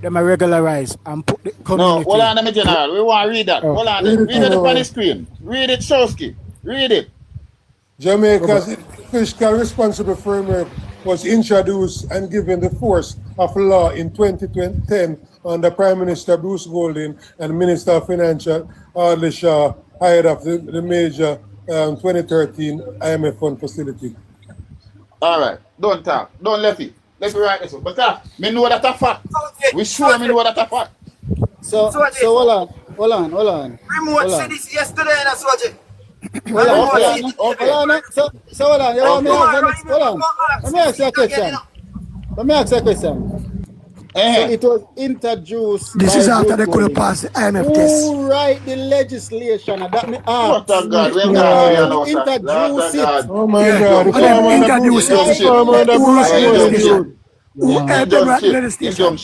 them are regularize and put the community. No, hold on, General. We want to read that. Hold on. Read it up on the screen. Read it, Showski. Read it. Jamaica's fiscal responsible framework was introduced and given the force of law in 2010 under Prime Minister Bruce Golding and Minister of Financial Audley Shaw, hired of the major 2013 IMF fund facility. All right. Don't talk. Don't let it. Let's write this one. But me know that a fact. We sure me know that a fact. So hold on. Remote said this yesterday and that's what Hold on. So hold on. Let me ask you a question. So it was introduced. This is after they could pass the IMF test. Who write the legislation? That me ask. Introduce it. Oh my God! Introduce it. Who helped them write the legislation?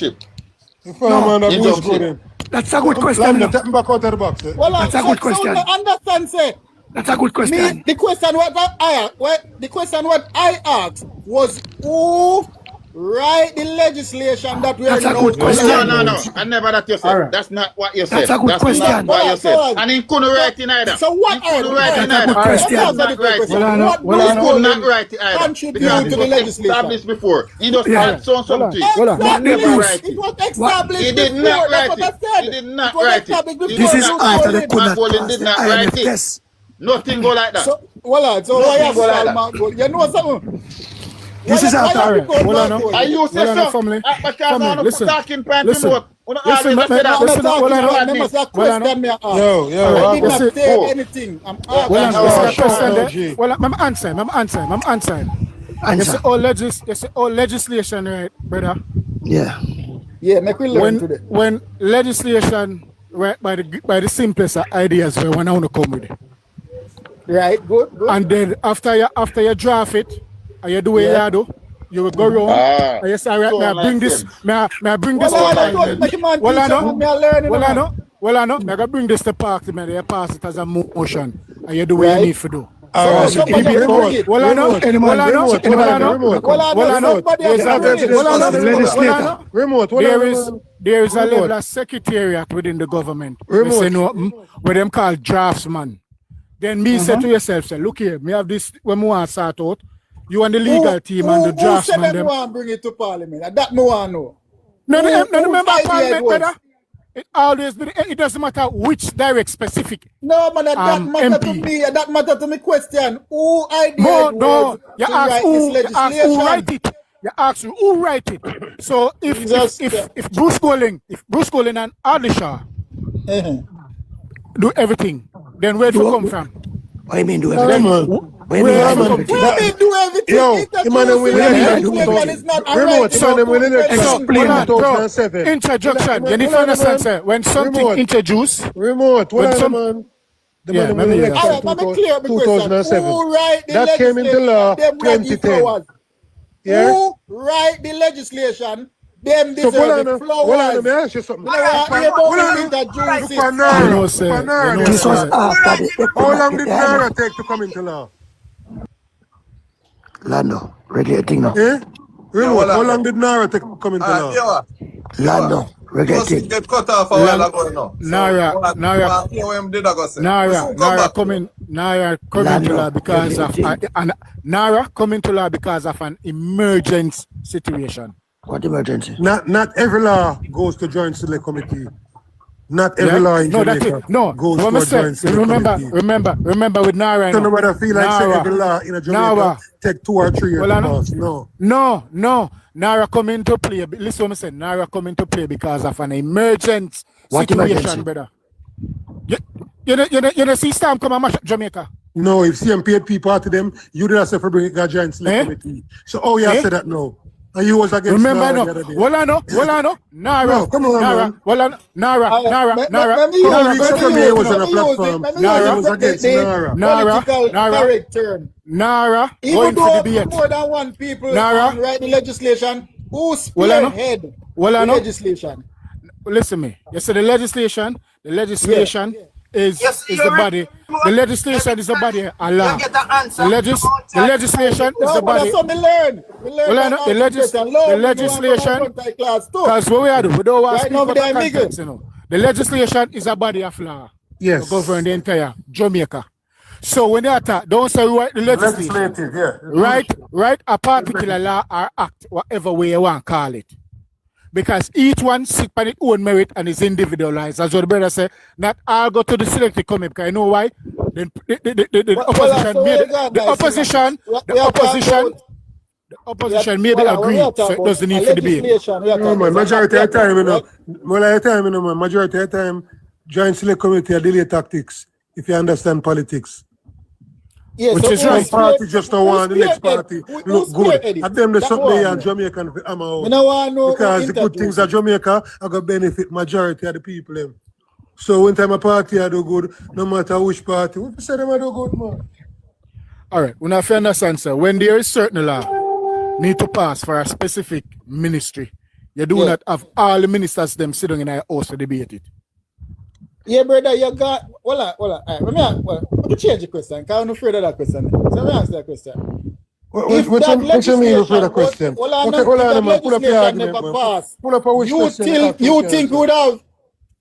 That's a good question. Take me back out of the box. That's a good question. Understand, say. That's a good question. The question what I asked was who write the legislation that we are now. That's a good question. No. I never that you said. Right. That's not what you said. That's a good question. Not what you said. And he couldn't write it either. So what? He couldn't write it either. What could not write it either. Contribute to the legislation. Established before. He just had something. Never write it. It was established. He did not write it. He did not write it. This is after the Golding did not write it. Nothing go like that. So why you know something? This is after. I use this family. Because I'm talking point remote. Listen, let me answer. You see all legislation, right, brother? Yeah, make we learn today. When legislation, right, by the simplest ideas, we want to come with it. Right, good. And then after you draft it, and you do what you do, you will go around. And you say, all right, may I bring this? May I bring this? Well, I know. I'm going to bring this to Parliament. They pass it as a motion. And you do what you need to do. Somebody bring it. Well, I know. There is a level of secretariat within the government. Where them call draftsman. Then me say to yourself, say, look here, me have this when we want to start out. You and the legal team and the draftsman. Who said them want to bring it to Parliament? And that no one know. No, remember Parliament, brother? It always be, it doesn't matter which direct specific. No, man, that matter MP. to me. That matter to me question. Who idea? No. You ask who write it. You ask who write it. So if Bruce Golding and Ardisha do everything, then where do you come from? What do you mean do everything? What do you mean do everything? Yo, Emmanuel Introduction. You need to understand, sir. When something introduced. Remote. What are man? The man win election 2007. That came into law 2010. Yeah? Who write the legislation? Them So deserve the flowers. let me ask you something. This was after the How long did Naira take to come into law? Lando, regulating now. Eh? Remote, how long did Naira take to come into law? Lando, regulating. Get cut off a while ago now. Naira coming to law because of Naira coming to law because of an emergency situation. What emergency? Not every law goes to joint select committee. Not every law in Jamaica goes to a joint select committee. Remember with Naira. So no matter feel like say every law in a Jamaica take 2 or 3 years to pass. No. Naira come into play. Listen what I said. Naira come into play because of an emergency situation, brother. You know, see Storm come and mash up Jamaica. No, if CMPP part of them, you did not say for bring a joint select committee. So you have said that no. And you was against Remember no. Well I know. Naira. No, come on, man. Naira. He was on a platform. Naira was against Naira. Naira. Even though more than one people write the legislation, who spearhead the legislation? Listen me. You see the legislation is the body. The legislation is the body. Allah. The legislation is the body. The legislation. Because what we are doing, we don't want to speak for the context, you know. The legislation is a body of law. Yes. To govern the entire Jamaica. So when they attack, don't say write the legislation. Write a particular law or act, whatever way you want to call it. Because each one sit by its own merit and is individualized. As what the brother said, not all go to the selected committee. Because you know why? The opposition maybe agree, so it doesn't need to debate. No, man, majority of the time, majority of the time, joint select committee are delay tactics, if you understand politics. Yes, which is one party just don't want the next party look good. At them there's something and Jamaican for because the good things of Jamaica are going to benefit majority of the people. Them. So when time a party I do good, no matter which party, we say them I do good, man. All right, when I understand, sir, when there is certain law need to pass for a specific ministry, you do not have all the ministers them sitting in a house to debate it. Yeah, brother, you got let me change the question. Because I'm afraid of that question. So let me ask that question. What you mean afraid of the question? Pull up your argument, pull up a which question. You think we would have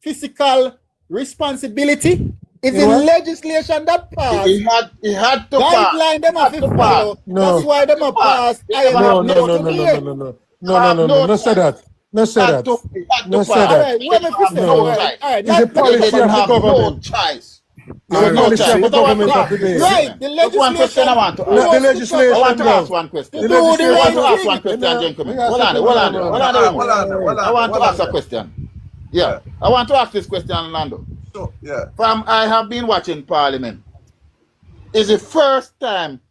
fiscal responsibility? If the legislation that passed, he had to pass. Guideline them have to follow. That's why them have passed. No, say that. No say that. No say that. It's a policy of the government. Choice. It's a policy of the government of the day. Right. The legislation. I want to ask one question. I want to ask a question. Yeah. I want to ask this question, Lando. I have been watching Parliament. It's the first time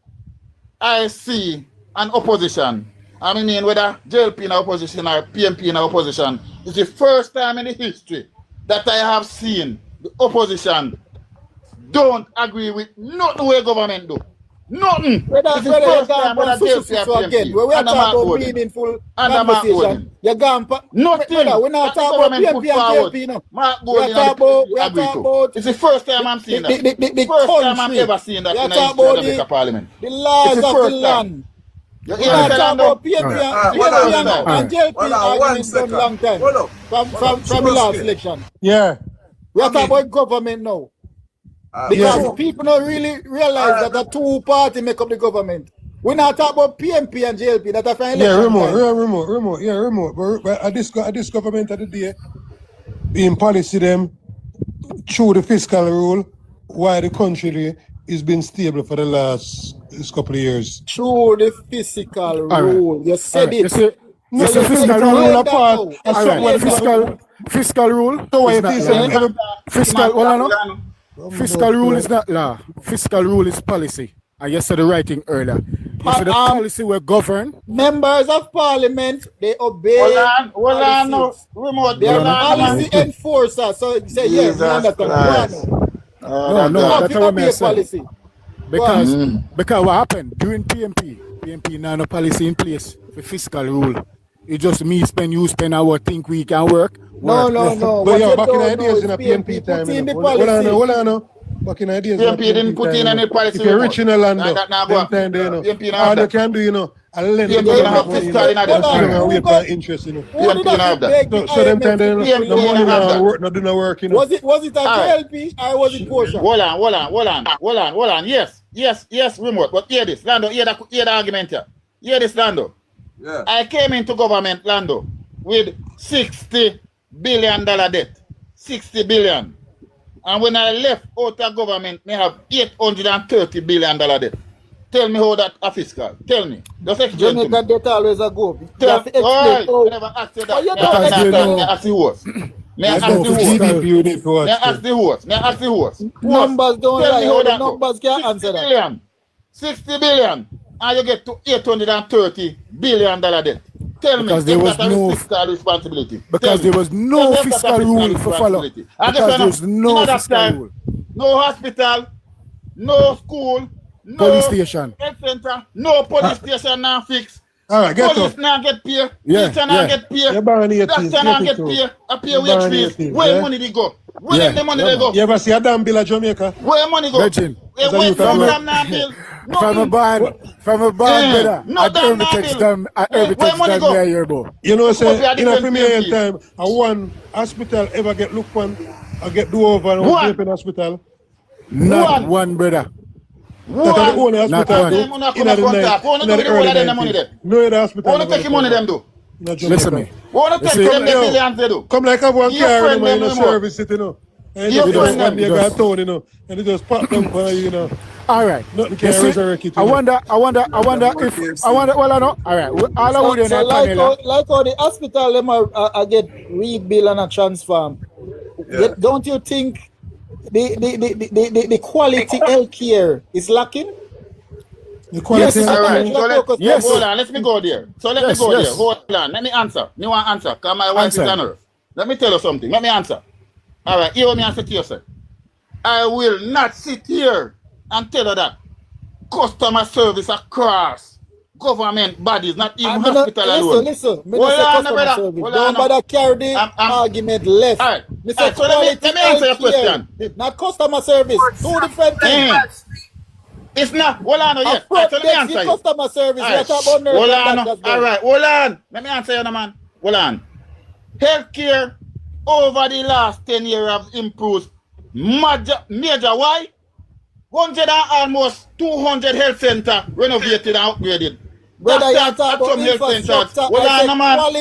I see an opposition. I mean, whether JLP in opposition or PMP in opposition, it's the first time in the history that I have seen the opposition don't agree with nothing the way government do. Nothing. Brother, This is the first time when I deal with again. We are talking about meaningful conversation. You're gone. Nothing. Brother, we're not talking about PMP and JLP now. We are talking about. It's the first time I'm seeing that. The first country. time I'm ever seeing that in the Jamaica Parliament. The laws of the land. We're not talking about PMP and JLP arguments done long time. From the last election. Yeah. We are talking about government now. Because people don't really realize that the two parties make up the government. We're not talking about PMP and JLP that are from election. Remote. But at this government of the day, in policy them, through the fiscal rule, why the country is been stable for the last couple of years. Through the fiscal rule. You said it. You see fiscal rule apart. Fiscal rule. So why fiscal rule is not law. Fiscal rule is policy. And you said the right thing earlier. You said the policy will govern. Members of parliament, they obey. Hold on, no. Remote. They are policy enforcers. So you say, yes, No, that's what I said. Because what happened during PMP now no policy in place for fiscal rule. It just me spend, you spend, our think we can work. No. But yeah, back in the days in a PMP time. Hold on. Back in the days PMP didn't put in any policy. If you're rich in a land, all you can do, I lend you money, pay interest, Who did that? So them time, the money not do no work, Was it a JLP or was it Portia? Hold on. Yes, remote. But hear this, Lando. Hear the argument here. Hear this, Lando. Yeah. I came into government, Lando, with $60 billion debt. 60 billion. And when I left out of government, I have $830 billion debt. Tell me how that a fiscal. Tell me. Just explain Jamaica debt always a go. You have to explain. I never asked you that. May I ask the horse? May I ask the horse? Numbers don't lie. The numbers can't answer that. 60 billion. And you get to $830 billion debt. Tell me, there was no fiscal responsibility. Because there was no fiscal rule for follow. Because there was no fiscal rule. No hospital, no school, no police station, health center, no police station now fix. All right, get police now get paid. Yeah, teacher now get paid. Doctor now get paid. I pay wage fees. Where money they go? Where the money they go? You ever see a damn bill of Jamaica? Where money go? Where from now bill? From a band, brother. I Herbitex them near your boy. You know, say in a premiere time, one hospital ever get look one, I get do over and one in hospital. Not one, brother. That are the only hospital in the early 90s. No other hospital. Wanna take money them do? Listen me. Wanna take them millions they do? Come like have one car in the service, you know. And you just one day got told, you know, and it just pop them for you know. All right. Nothing can resurrect it. I wonder if well I know. All right. All I would so like how the hospital them are get rebuild and a transform. Don't you think the quality healthcare is lacking? The quality yes. Hold on, let me go there. So let me go there. Hold on, let me answer. You want answer? Because my wife is on earth. Let me tell you something. Let me answer. All right, hear me answer to you, sir. I will not sit here and tell you that customer service across government bodies, not even hospital alone. Listen. Don't bother carry the argument left. All right. So let me answer your question. Not customer service. Two different things. It's not. Hold on. Yes. Right, so let me answer you. Customer service. Hold on. All right. Hold on. Let me answer you, man. Hold on. Healthcare over the last 10 years have improved major. Why? 100 and almost 200 health centers renovated and upgraded. Brother, you talk about infrastructure. Quality health.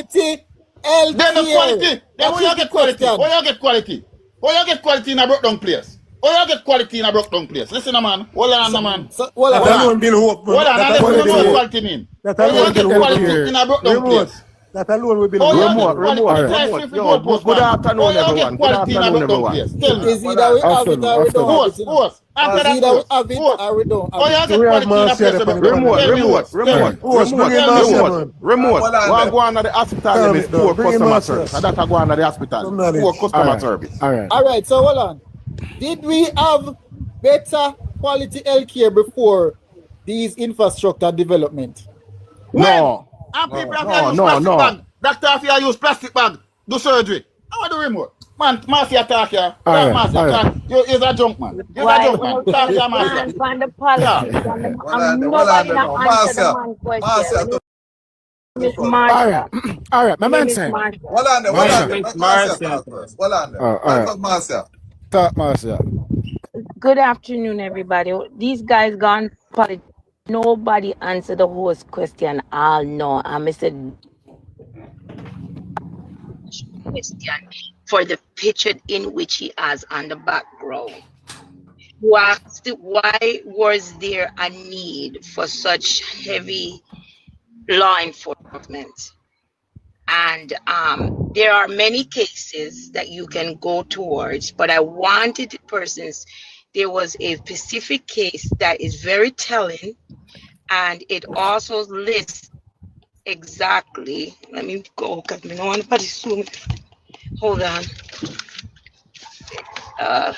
Then the quality. Then where you get quality? Where you get quality? Where you get quality in a broke down place? Where you get quality in a broke down place? Listen, man. Hold on, man. Hold on. Hold on. Let's know what quality mean. Where you get quality in a broke down place? That alone will be remote. Good afternoon, everyone. Good afternoon, everyone. Is either we have it or we don't have it. Either we have it or we don't have it. Remote. One go on to the hospital with poor customer service. And that go on to the hospital. Poor customer service. All right, so hold on. Did we have better quality healthcare before these infrastructure development. No. And people have to use plastic bag. Doctor have to use plastic bag. Do surgery. I want the remote. Man, Marcy attack here. You is a junk man. You a junk man. Talk here, Marcy. I'm nobody not answer the man question. Miss Marcia. All right, my man saying. Hold on there. Marcia. Talk, Marcia. Good afternoon, everybody. These guys gone politics. Nobody answered the host question. I'll know. I said question for the picture in which he has on the background. Why was there a need for such heavy law enforcement? And there are many cases that you can go towards, but I wanted persons. There was a specific case that is very telling, and it also lists exactly. Let me go because I don't want to assume. Hold on.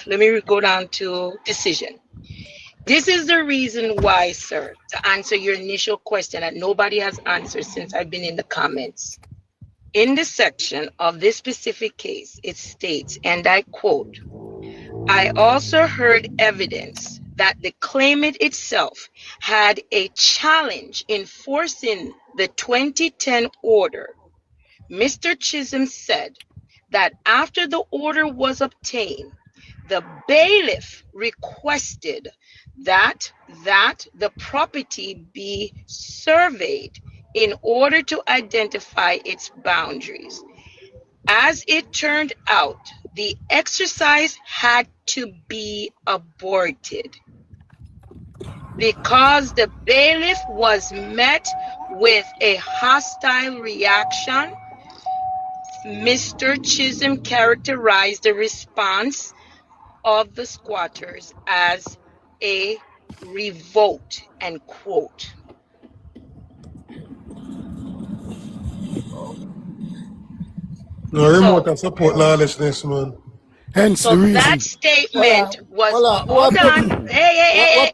Let me go down to decision. This is the reason why, sir, to answer your initial question that nobody has answered since I've been in the comments. In the section of this specific case, it states, and I quote, I also heard evidence that the claimant itself had a challenge enforcing the 2010 order. Mr. Chisholm said that after the order was obtained, the bailiff requested that the property be surveyed in order to identify its boundaries. As it turned out, the exercise had to be aborted because the bailiff was met with a hostile reaction. Mr. Chisholm characterized the response of the squatters as a revolt, end quote. No, remote and support lawlessness, man. Hence so that statement was, hold on. Hey.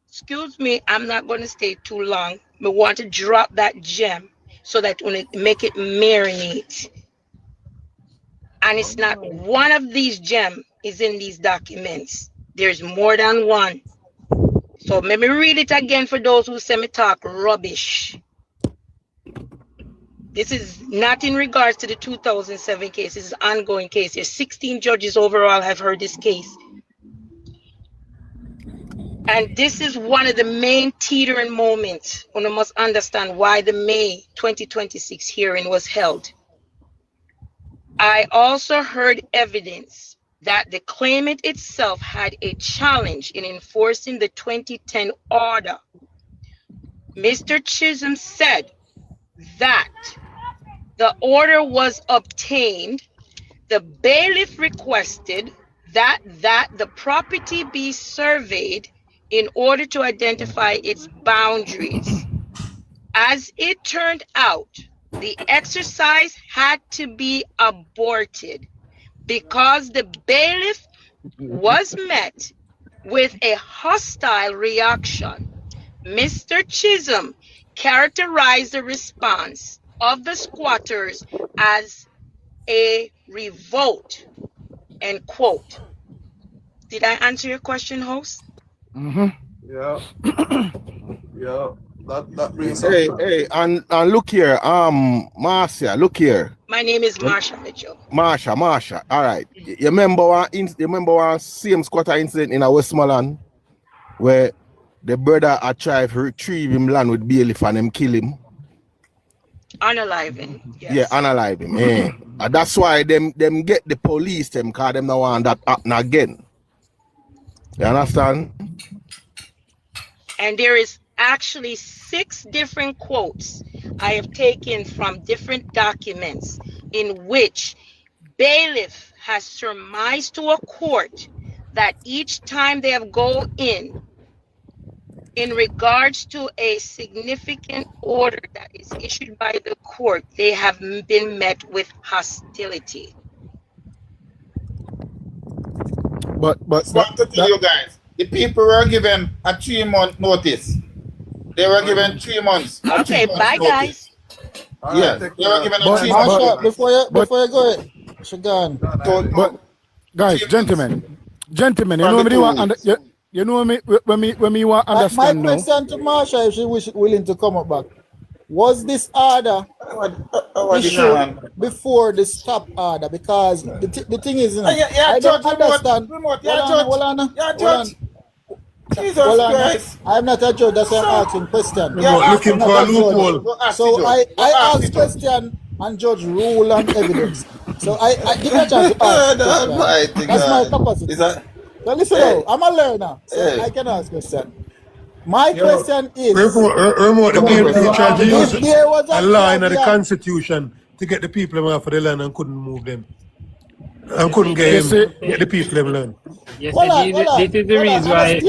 Excuse me, I'm not going to stay too long. I want to drop that gem so that when it make it marinate. And it's not one of these gems is in these documents. There's more than one. So let me read it again for those who say me talk rubbish. This is not in regards to the 2007 case. This is an ongoing case. There's 16 judges overall have heard this case. And this is one of the main teetering moments when we must understand why the May 2026 hearing was held. I also heard evidence that the claimant itself had a challenge in enforcing the 2010 order. Mr. Chisholm said that the order was obtained. The bailiff requested that the property be surveyed in order to identify its boundaries. As it turned out, the exercise had to be aborted because the bailiff was met with a hostile reaction. Mr. Chisholm characterized the response of the squatters as a revolt, end quote. Did I answer your question, host? Mm-hmm. Yeah. Yeah. That brings up. Hey, and look here, Marcia, look here. My name is Marsha Mitchell. Marsha. All right. You remember one same squatter incident in Westmoreland where the brother had tried to retrieve him land with bailiff and them kill him? Unalive him. Yes. Yeah, unalive him. Yeah. And that's why them get the police them cause them now want that happen again. You understand? And there is actually 6 different quotes I have taken from different documents in which bailiff has surmised to a court that each time they have go in regards to a significant order that is issued by the court, they have been met with hostility. But to tell you guys, the people were given a 3-month notice. They were given 3 months. Okay, bye guys. Yes, they were given a 3 months. Before you go, Shagan. But guys, gentlemen, you know me want you know me when me want understand my question to Marsha, if she willing to come up back. Was this order issued before the stop order? Because the thing is, I don't understand. Judge. Jesus Christ. I'm not a judge, that's why I'm asking question. Looking for a loophole. So I ask question and judge rule and evidence. So I give you a chance to ask question. That's my capacity. So listen, I'm a learner, so I can ask question. My question is, remote the people who tried to use a law in the constitution to get the people off of the land and couldn't move them. And couldn't get the people them land. Yes, this is the reason why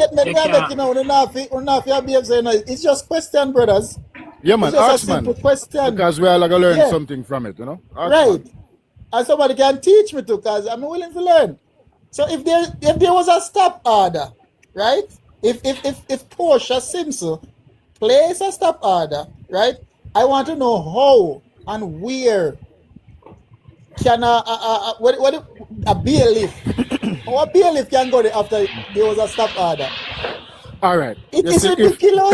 it's just question, brothers. Yeah, man, ask, man. Because we are like learn something from it, you know? Ask, right. Man. And somebody can teach me too, because I'm willing to learn. So if there was a stop order, right? If Portia Simpson place a stop order, right? I want to know how and where can a bailiff how a bailiff can go there after there was a stop order. All right. It is ridiculous.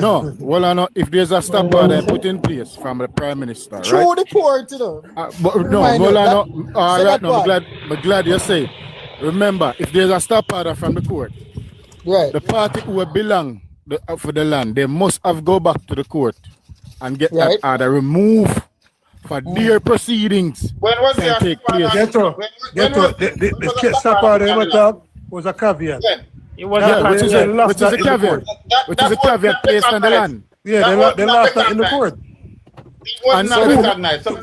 No. If there's a stop order put in place from the Prime Minister, right? Through the court, you know. I'm glad you say. Remember, if there's a stop order from the court, right, the party who belong for the land, they must have go back to the court and get that order removed for their proceedings. When was that take place? The stop order was a caveat. It was which is a caveat. Which is a caveat placed on the land. Yeah, they lost that in the court. It was not recognized. That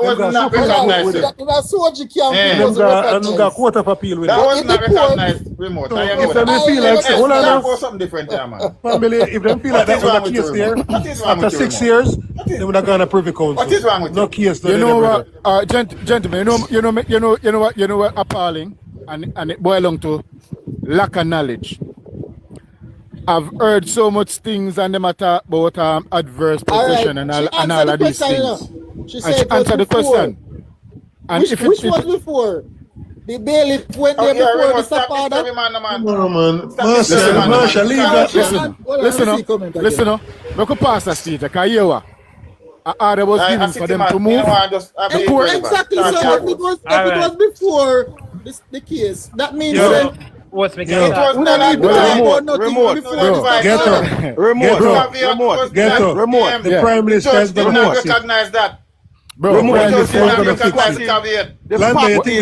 was not recognized. That got court of appeal with that was not recognized remote. If they feel like something different there, man. Family, if they feel like that was a case there, after 6 years, they would have gone to privy council. What is wrong with no case? You know what, gentlemen? You know what appalling, and it boils down to lack of knowledge. I've heard so much things and them talk about adverse possession and all of these things. She said answer the question. And which was before? The bailiff went there before the stop order? No, man. Marsha, leave that. Listen up. We could pass that stage. Because you know an order was given for them to move. Exactly. So if it was before the case, that means what's making Get up. The Prime Minister is going to fix it. Recognize that. Bro, the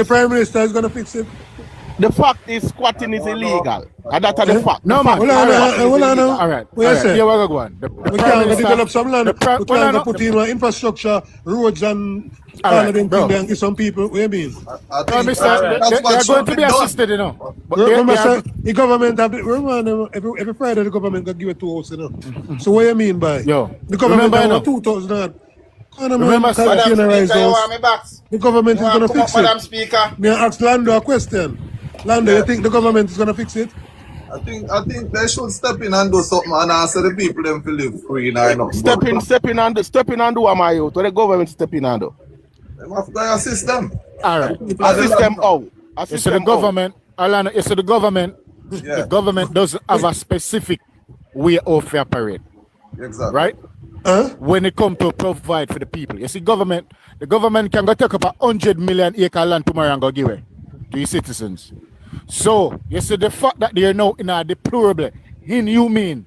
Prime Minister is going to fix it. The fact is squatting is illegal. And that's the fact. No, man. Hold on. All right. Here we go on. We can't develop some land. We can't put in infrastructure, roads and all of them things and give some people. What do you mean? They're going to be assisted, you know. The government, every Friday the government can give it to us, you know. So what do you mean by? The government have 2,000. Remember, the government is going to fix it. May I ask Lando a question? Lando, you think the government is going to fix it? I think they should step in and do something and answer the people them to live free now. Step in and do what my youth. What the government step in and do? They have to assist them. All right. Assist them how? The government, Alana, it's the government. The government doesn't have a specific way of operate. Exactly. Right? When it comes to provide for the people. You see, the government can go take up 100 million acre land tomorrow and go give it to your citizens. So, you see, the fact that they are now in a deplorable, inhumane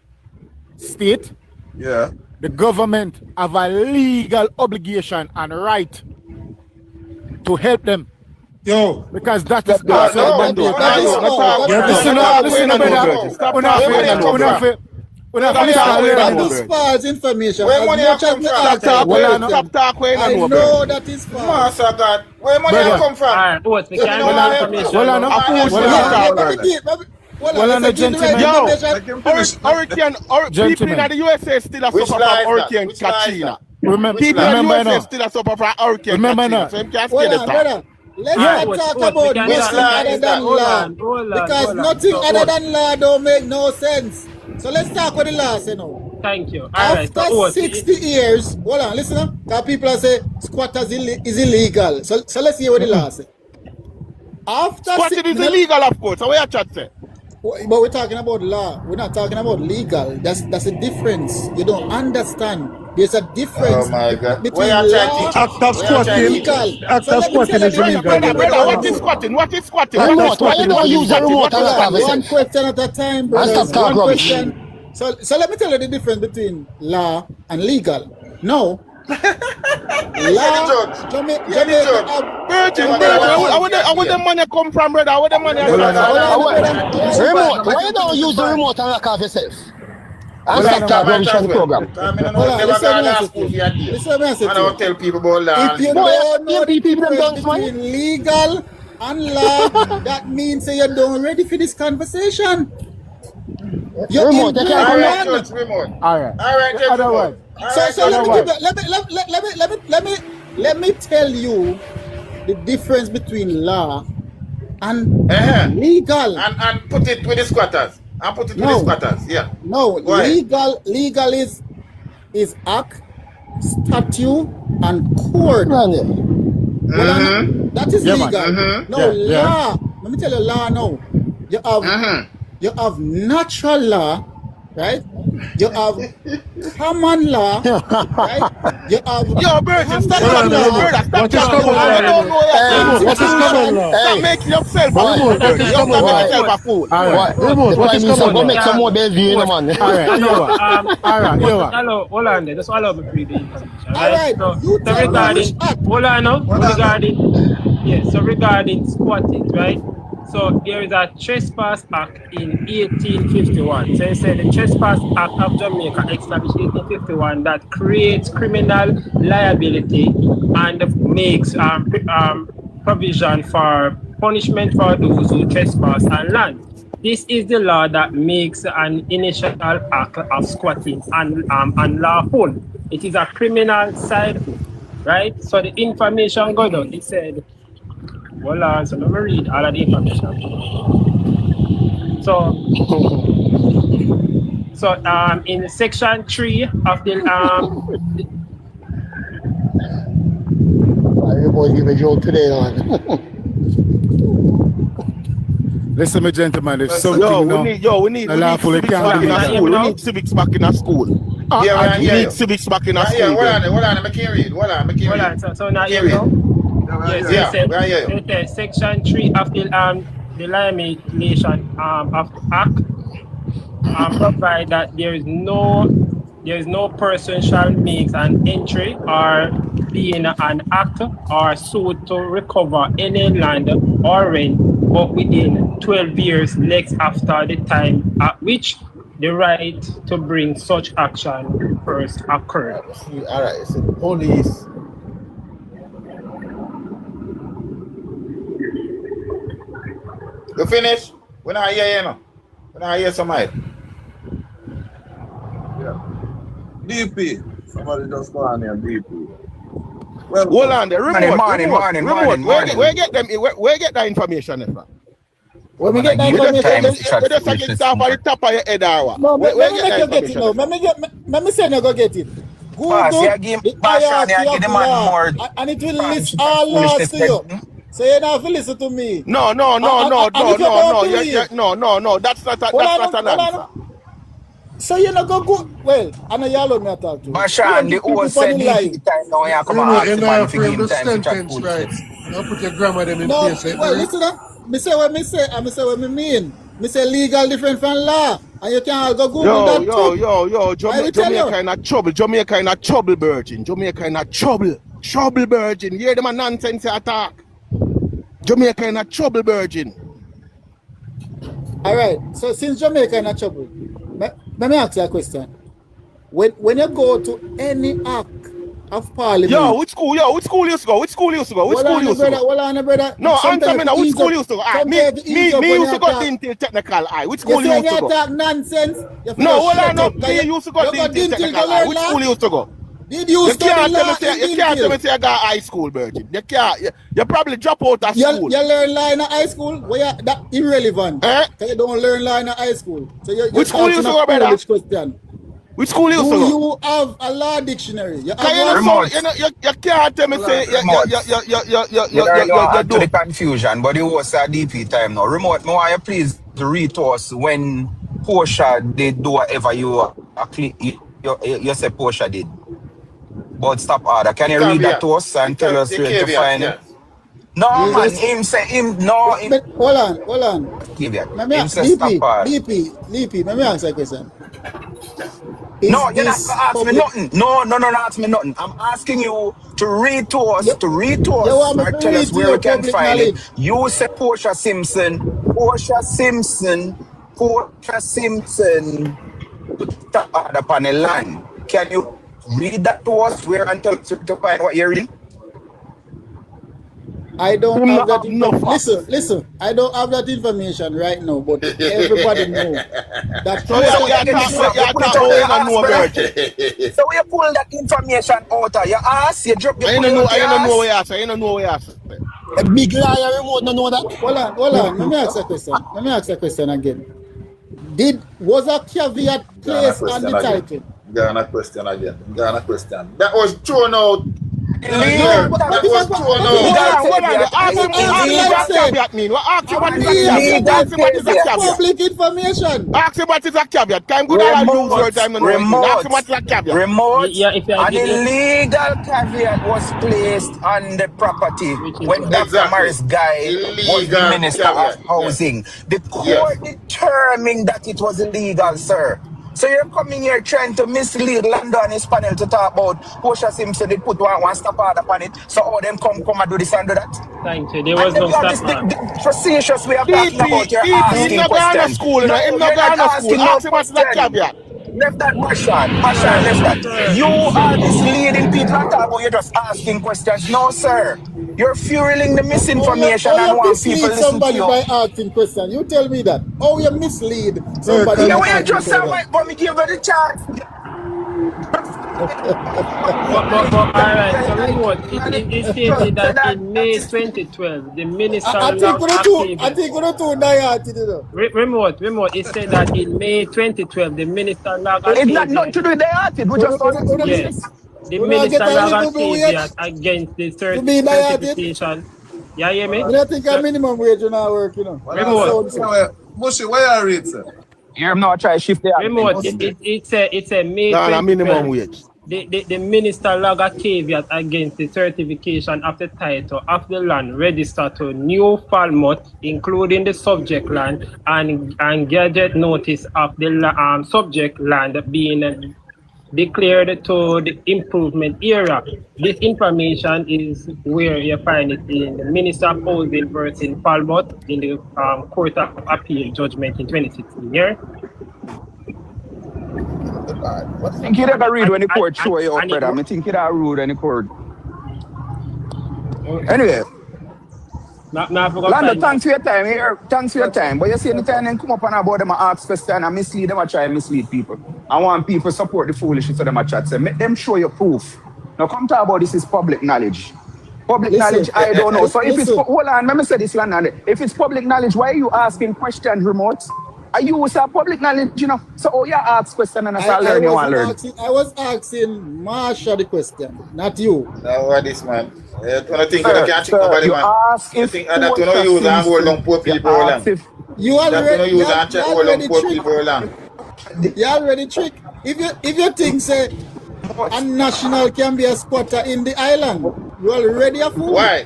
state, the government have a legal obligation and right to help them. Because that is false information. Where money come from? Stop talking. I know that is false. Where money come from? People in the USA still suffer from Hurricane Katrina. People in the USA still suffer from Hurricane Katrina. So you can't scare the Let's not talk about nothing other than law. Because nothing other than law don't make no sense. So let's talk with the law, you know. Thank you. After 60 years, hold on, listen up. Because people say squatters is illegal. So let's hear what the law say. Squatting is illegal, of course. So what you chat say? But we're talking about law. We're not talking about legal. That's a difference. You don't understand. There's a difference between law After squatting, legal. after squatting is illegal. Brother, what is squatting? What is squatting? Remote. Why you don't use a remote and stop One question at a time, brother. One question. So let me tell you the difference between law and legal. No. Law, Jamaica. Virgin, I want the money come from, brother. I want the money. Remote. Why you don't use the remote and lock off yourself? And stop talk rubbish from the program. I don't tell people about law. If you don't know the difference between legal and law, that means you don't ready for this conversation. Remote. All right. So let me tell you the difference between law and legal. And put it with the squatters. And put it with the squatters. Yeah. No, legal is act, statute, and court. That is legal. No, law. Let me tell you law now. You have natural law, right? You have common law, right? You have Virgin, stop talking about What is common law? What is common law? Stop making yourself a fool, Virgin. You're not making yourself a fool. Remote. What is common law? Make some more Bellevue, man. Hello, hold on there. Just allow me to read the information. Alright, so regarding, hold on now. So regarding squatting, right? So there is a Trespass Act in 1851. So it said the Trespass Act of Jamaica established in 1851 that creates criminal liability and makes provision for punishment for those who trespass on land. This is the law that makes an initial act of squatting unlawful. It is a criminal side, right? So the information got out. It said, hold on, so let me read all of the information. So in section 3 of the Listen, my gentlemen, if something we need civics back in a school. We need civics back in a school. Hold on, I can't read. Hold on. So now here we go. Yes, it says section 3 of the Limitation of the Act provide that there is no person shall make an entry or be in an act or suit to recover any land or rent, but within 12 years next after the time at which the right to bring such action first occurred. All right, so police. You finish? When I hear you know. When I hear somebody. Yeah. DP. Somebody just go on here, DP. Well, hold on there. Morning. Where get that information from? Where we get that information? They just get stuff on the top of your head or what? No, where get that information? Let me say no go get it. Google the hierarchy of law, and it will list all laws to you. So you don't have to listen to me. No. That's not an answer. So you not go good. Well, I know y'all me talk to. Bashan, the old said time now you come and ask the man to give him time to chat right. You put your grammar them in place. Well, listen up. Me say what me say, and me say what me mean. Me say legal different from law. And you can't go Google that too. Jamaica in a trouble. Jamaica in a trouble, virgin. Jamaica in a trouble. Trouble, virgin. Hear them a nonsense attack. Jamaica in a trouble, virgin. All right. So since Jamaica in a trouble, let me ask you a question. When you go to any act of parliament, which school you used to go? Hold on, brother. No, answer me now. Which school you used to go? Me used to go into technical eye. Which school you used to go? Talk nonsense. No, hold on. Me used to go into technical eye. Which school you used to go? Did you study law You can't tell me say you got high school, Virgin. You can't. You probably drop out of school. You learn law in high school? Well, that irrelevant. You don't learn law in high school. So Which school you used to go, brother? Question. Which school you used to go? You have a law dictionary. You can't tell me say you to the confusion, but it was a DP time now. Remote, me want you please to read to us when Portia did do whatever you say Portia did. But stop order. Can you read that to us and tell us where to find it? No, man, him say him, no. Hold on. Him say stop order. DP, let me ask you a question. No, you're not gonna ask me nothing. No, ask me nothing. I'm asking you to read to us, or tell us where we can find it. You say Portia Simpson, put the order upon the land. Can you read that to us where and tell us to find what you're reading? I don't have that information. Listen, I don't have that information right now, but everybody knows that. So you pull that information out of your ass, you drop your I don't know where you ask. A big liar remote no know that. Hold on. Let me ask a question again. Was a caveat placed on the title? Ghana question again. That was thrown out. That was thrown out. Public information. Ask him what is a caveat. Time good and lose your time. Ask him what is a caveat. Remote. An illegal caveat was placed on the property when Dr. Morris Guy was the Minister of Housing. The court determined that it was illegal, sir. So you're coming here trying to mislead Lando and his panel to talk about Portia Simpson. They put one stop order upon it. So all them come and do this and do that. Thank you. There was no stop order. The facetious way of talking about your asking questions. You're not going to school. Ask him what's the caveat. Left that, Pashan, left that. You are misleading people and talk about you're just asking questions. No, sir. You're fueling the misinformation and want people to listen to you. By asking questions. You tell me that. Oh, you mislead somebody. You ain't just say, but me give her the chance. Alright, so remote, it stated that in May 2012, the minister I think we're not too Remote, it said that in May 2012, the minister it's not to do with the we just the minister lagged against the certification. Yeah, you hear me? I think a minimum wage will not work, you know. Mushy, where you read, sir? You're not trying to shift the remote. It's a May 2012. Minimum wage. The minister log a caveat against the certification of the title of the land registered to New Falmouth, including the subject land and gadget notice of the subject land being declared to the improvement area. This information is where you find it in the Minister of Housing versus in Falmouth in the Court of Appeal judgment in 2016. Yeah? I think you'd ever read when the court show you up, brother. I think you'd have rude when the court. Anyway. Lando, thanks for your time here. Thanks for your time. But you see, the time they come up and about them and ask questions and mislead them and try and mislead people. I want people to support the foolishness of them at chat. So make them show you proof. Now come talk about this is public knowledge. Public knowledge, I don't know. So if it's hold on, let me say this, Lando. If it's public knowledge, why are you asking questions, remote? Are you public knowledge, you know? So you ask questions and I start learning you want to learn. I was asking Marsha the question, not you. No, what this man? You think you can't think nobody, man? You think that you know use and hold on poor people along. You already use and check hold on poor people along. You already trick. If you think say a national can be a spotter in the island, you already a fool. Why?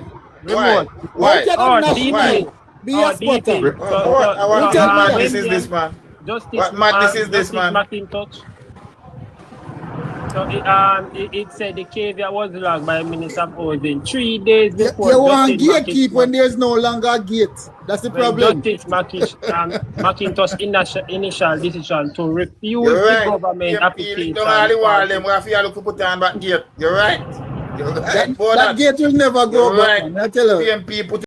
Why can a national be a spotter? What madness is this, man? What madness is this, man? So it said the caveat was logged by Minister of Housing 3 days before. You want gatekeep when there's no longer a gate. That's the problem. Justice McIntosh initial decision to refuse the government application. Don't only warn them, we have to look put on back gate. You're right. That gate will never go back. I tell you. PMP put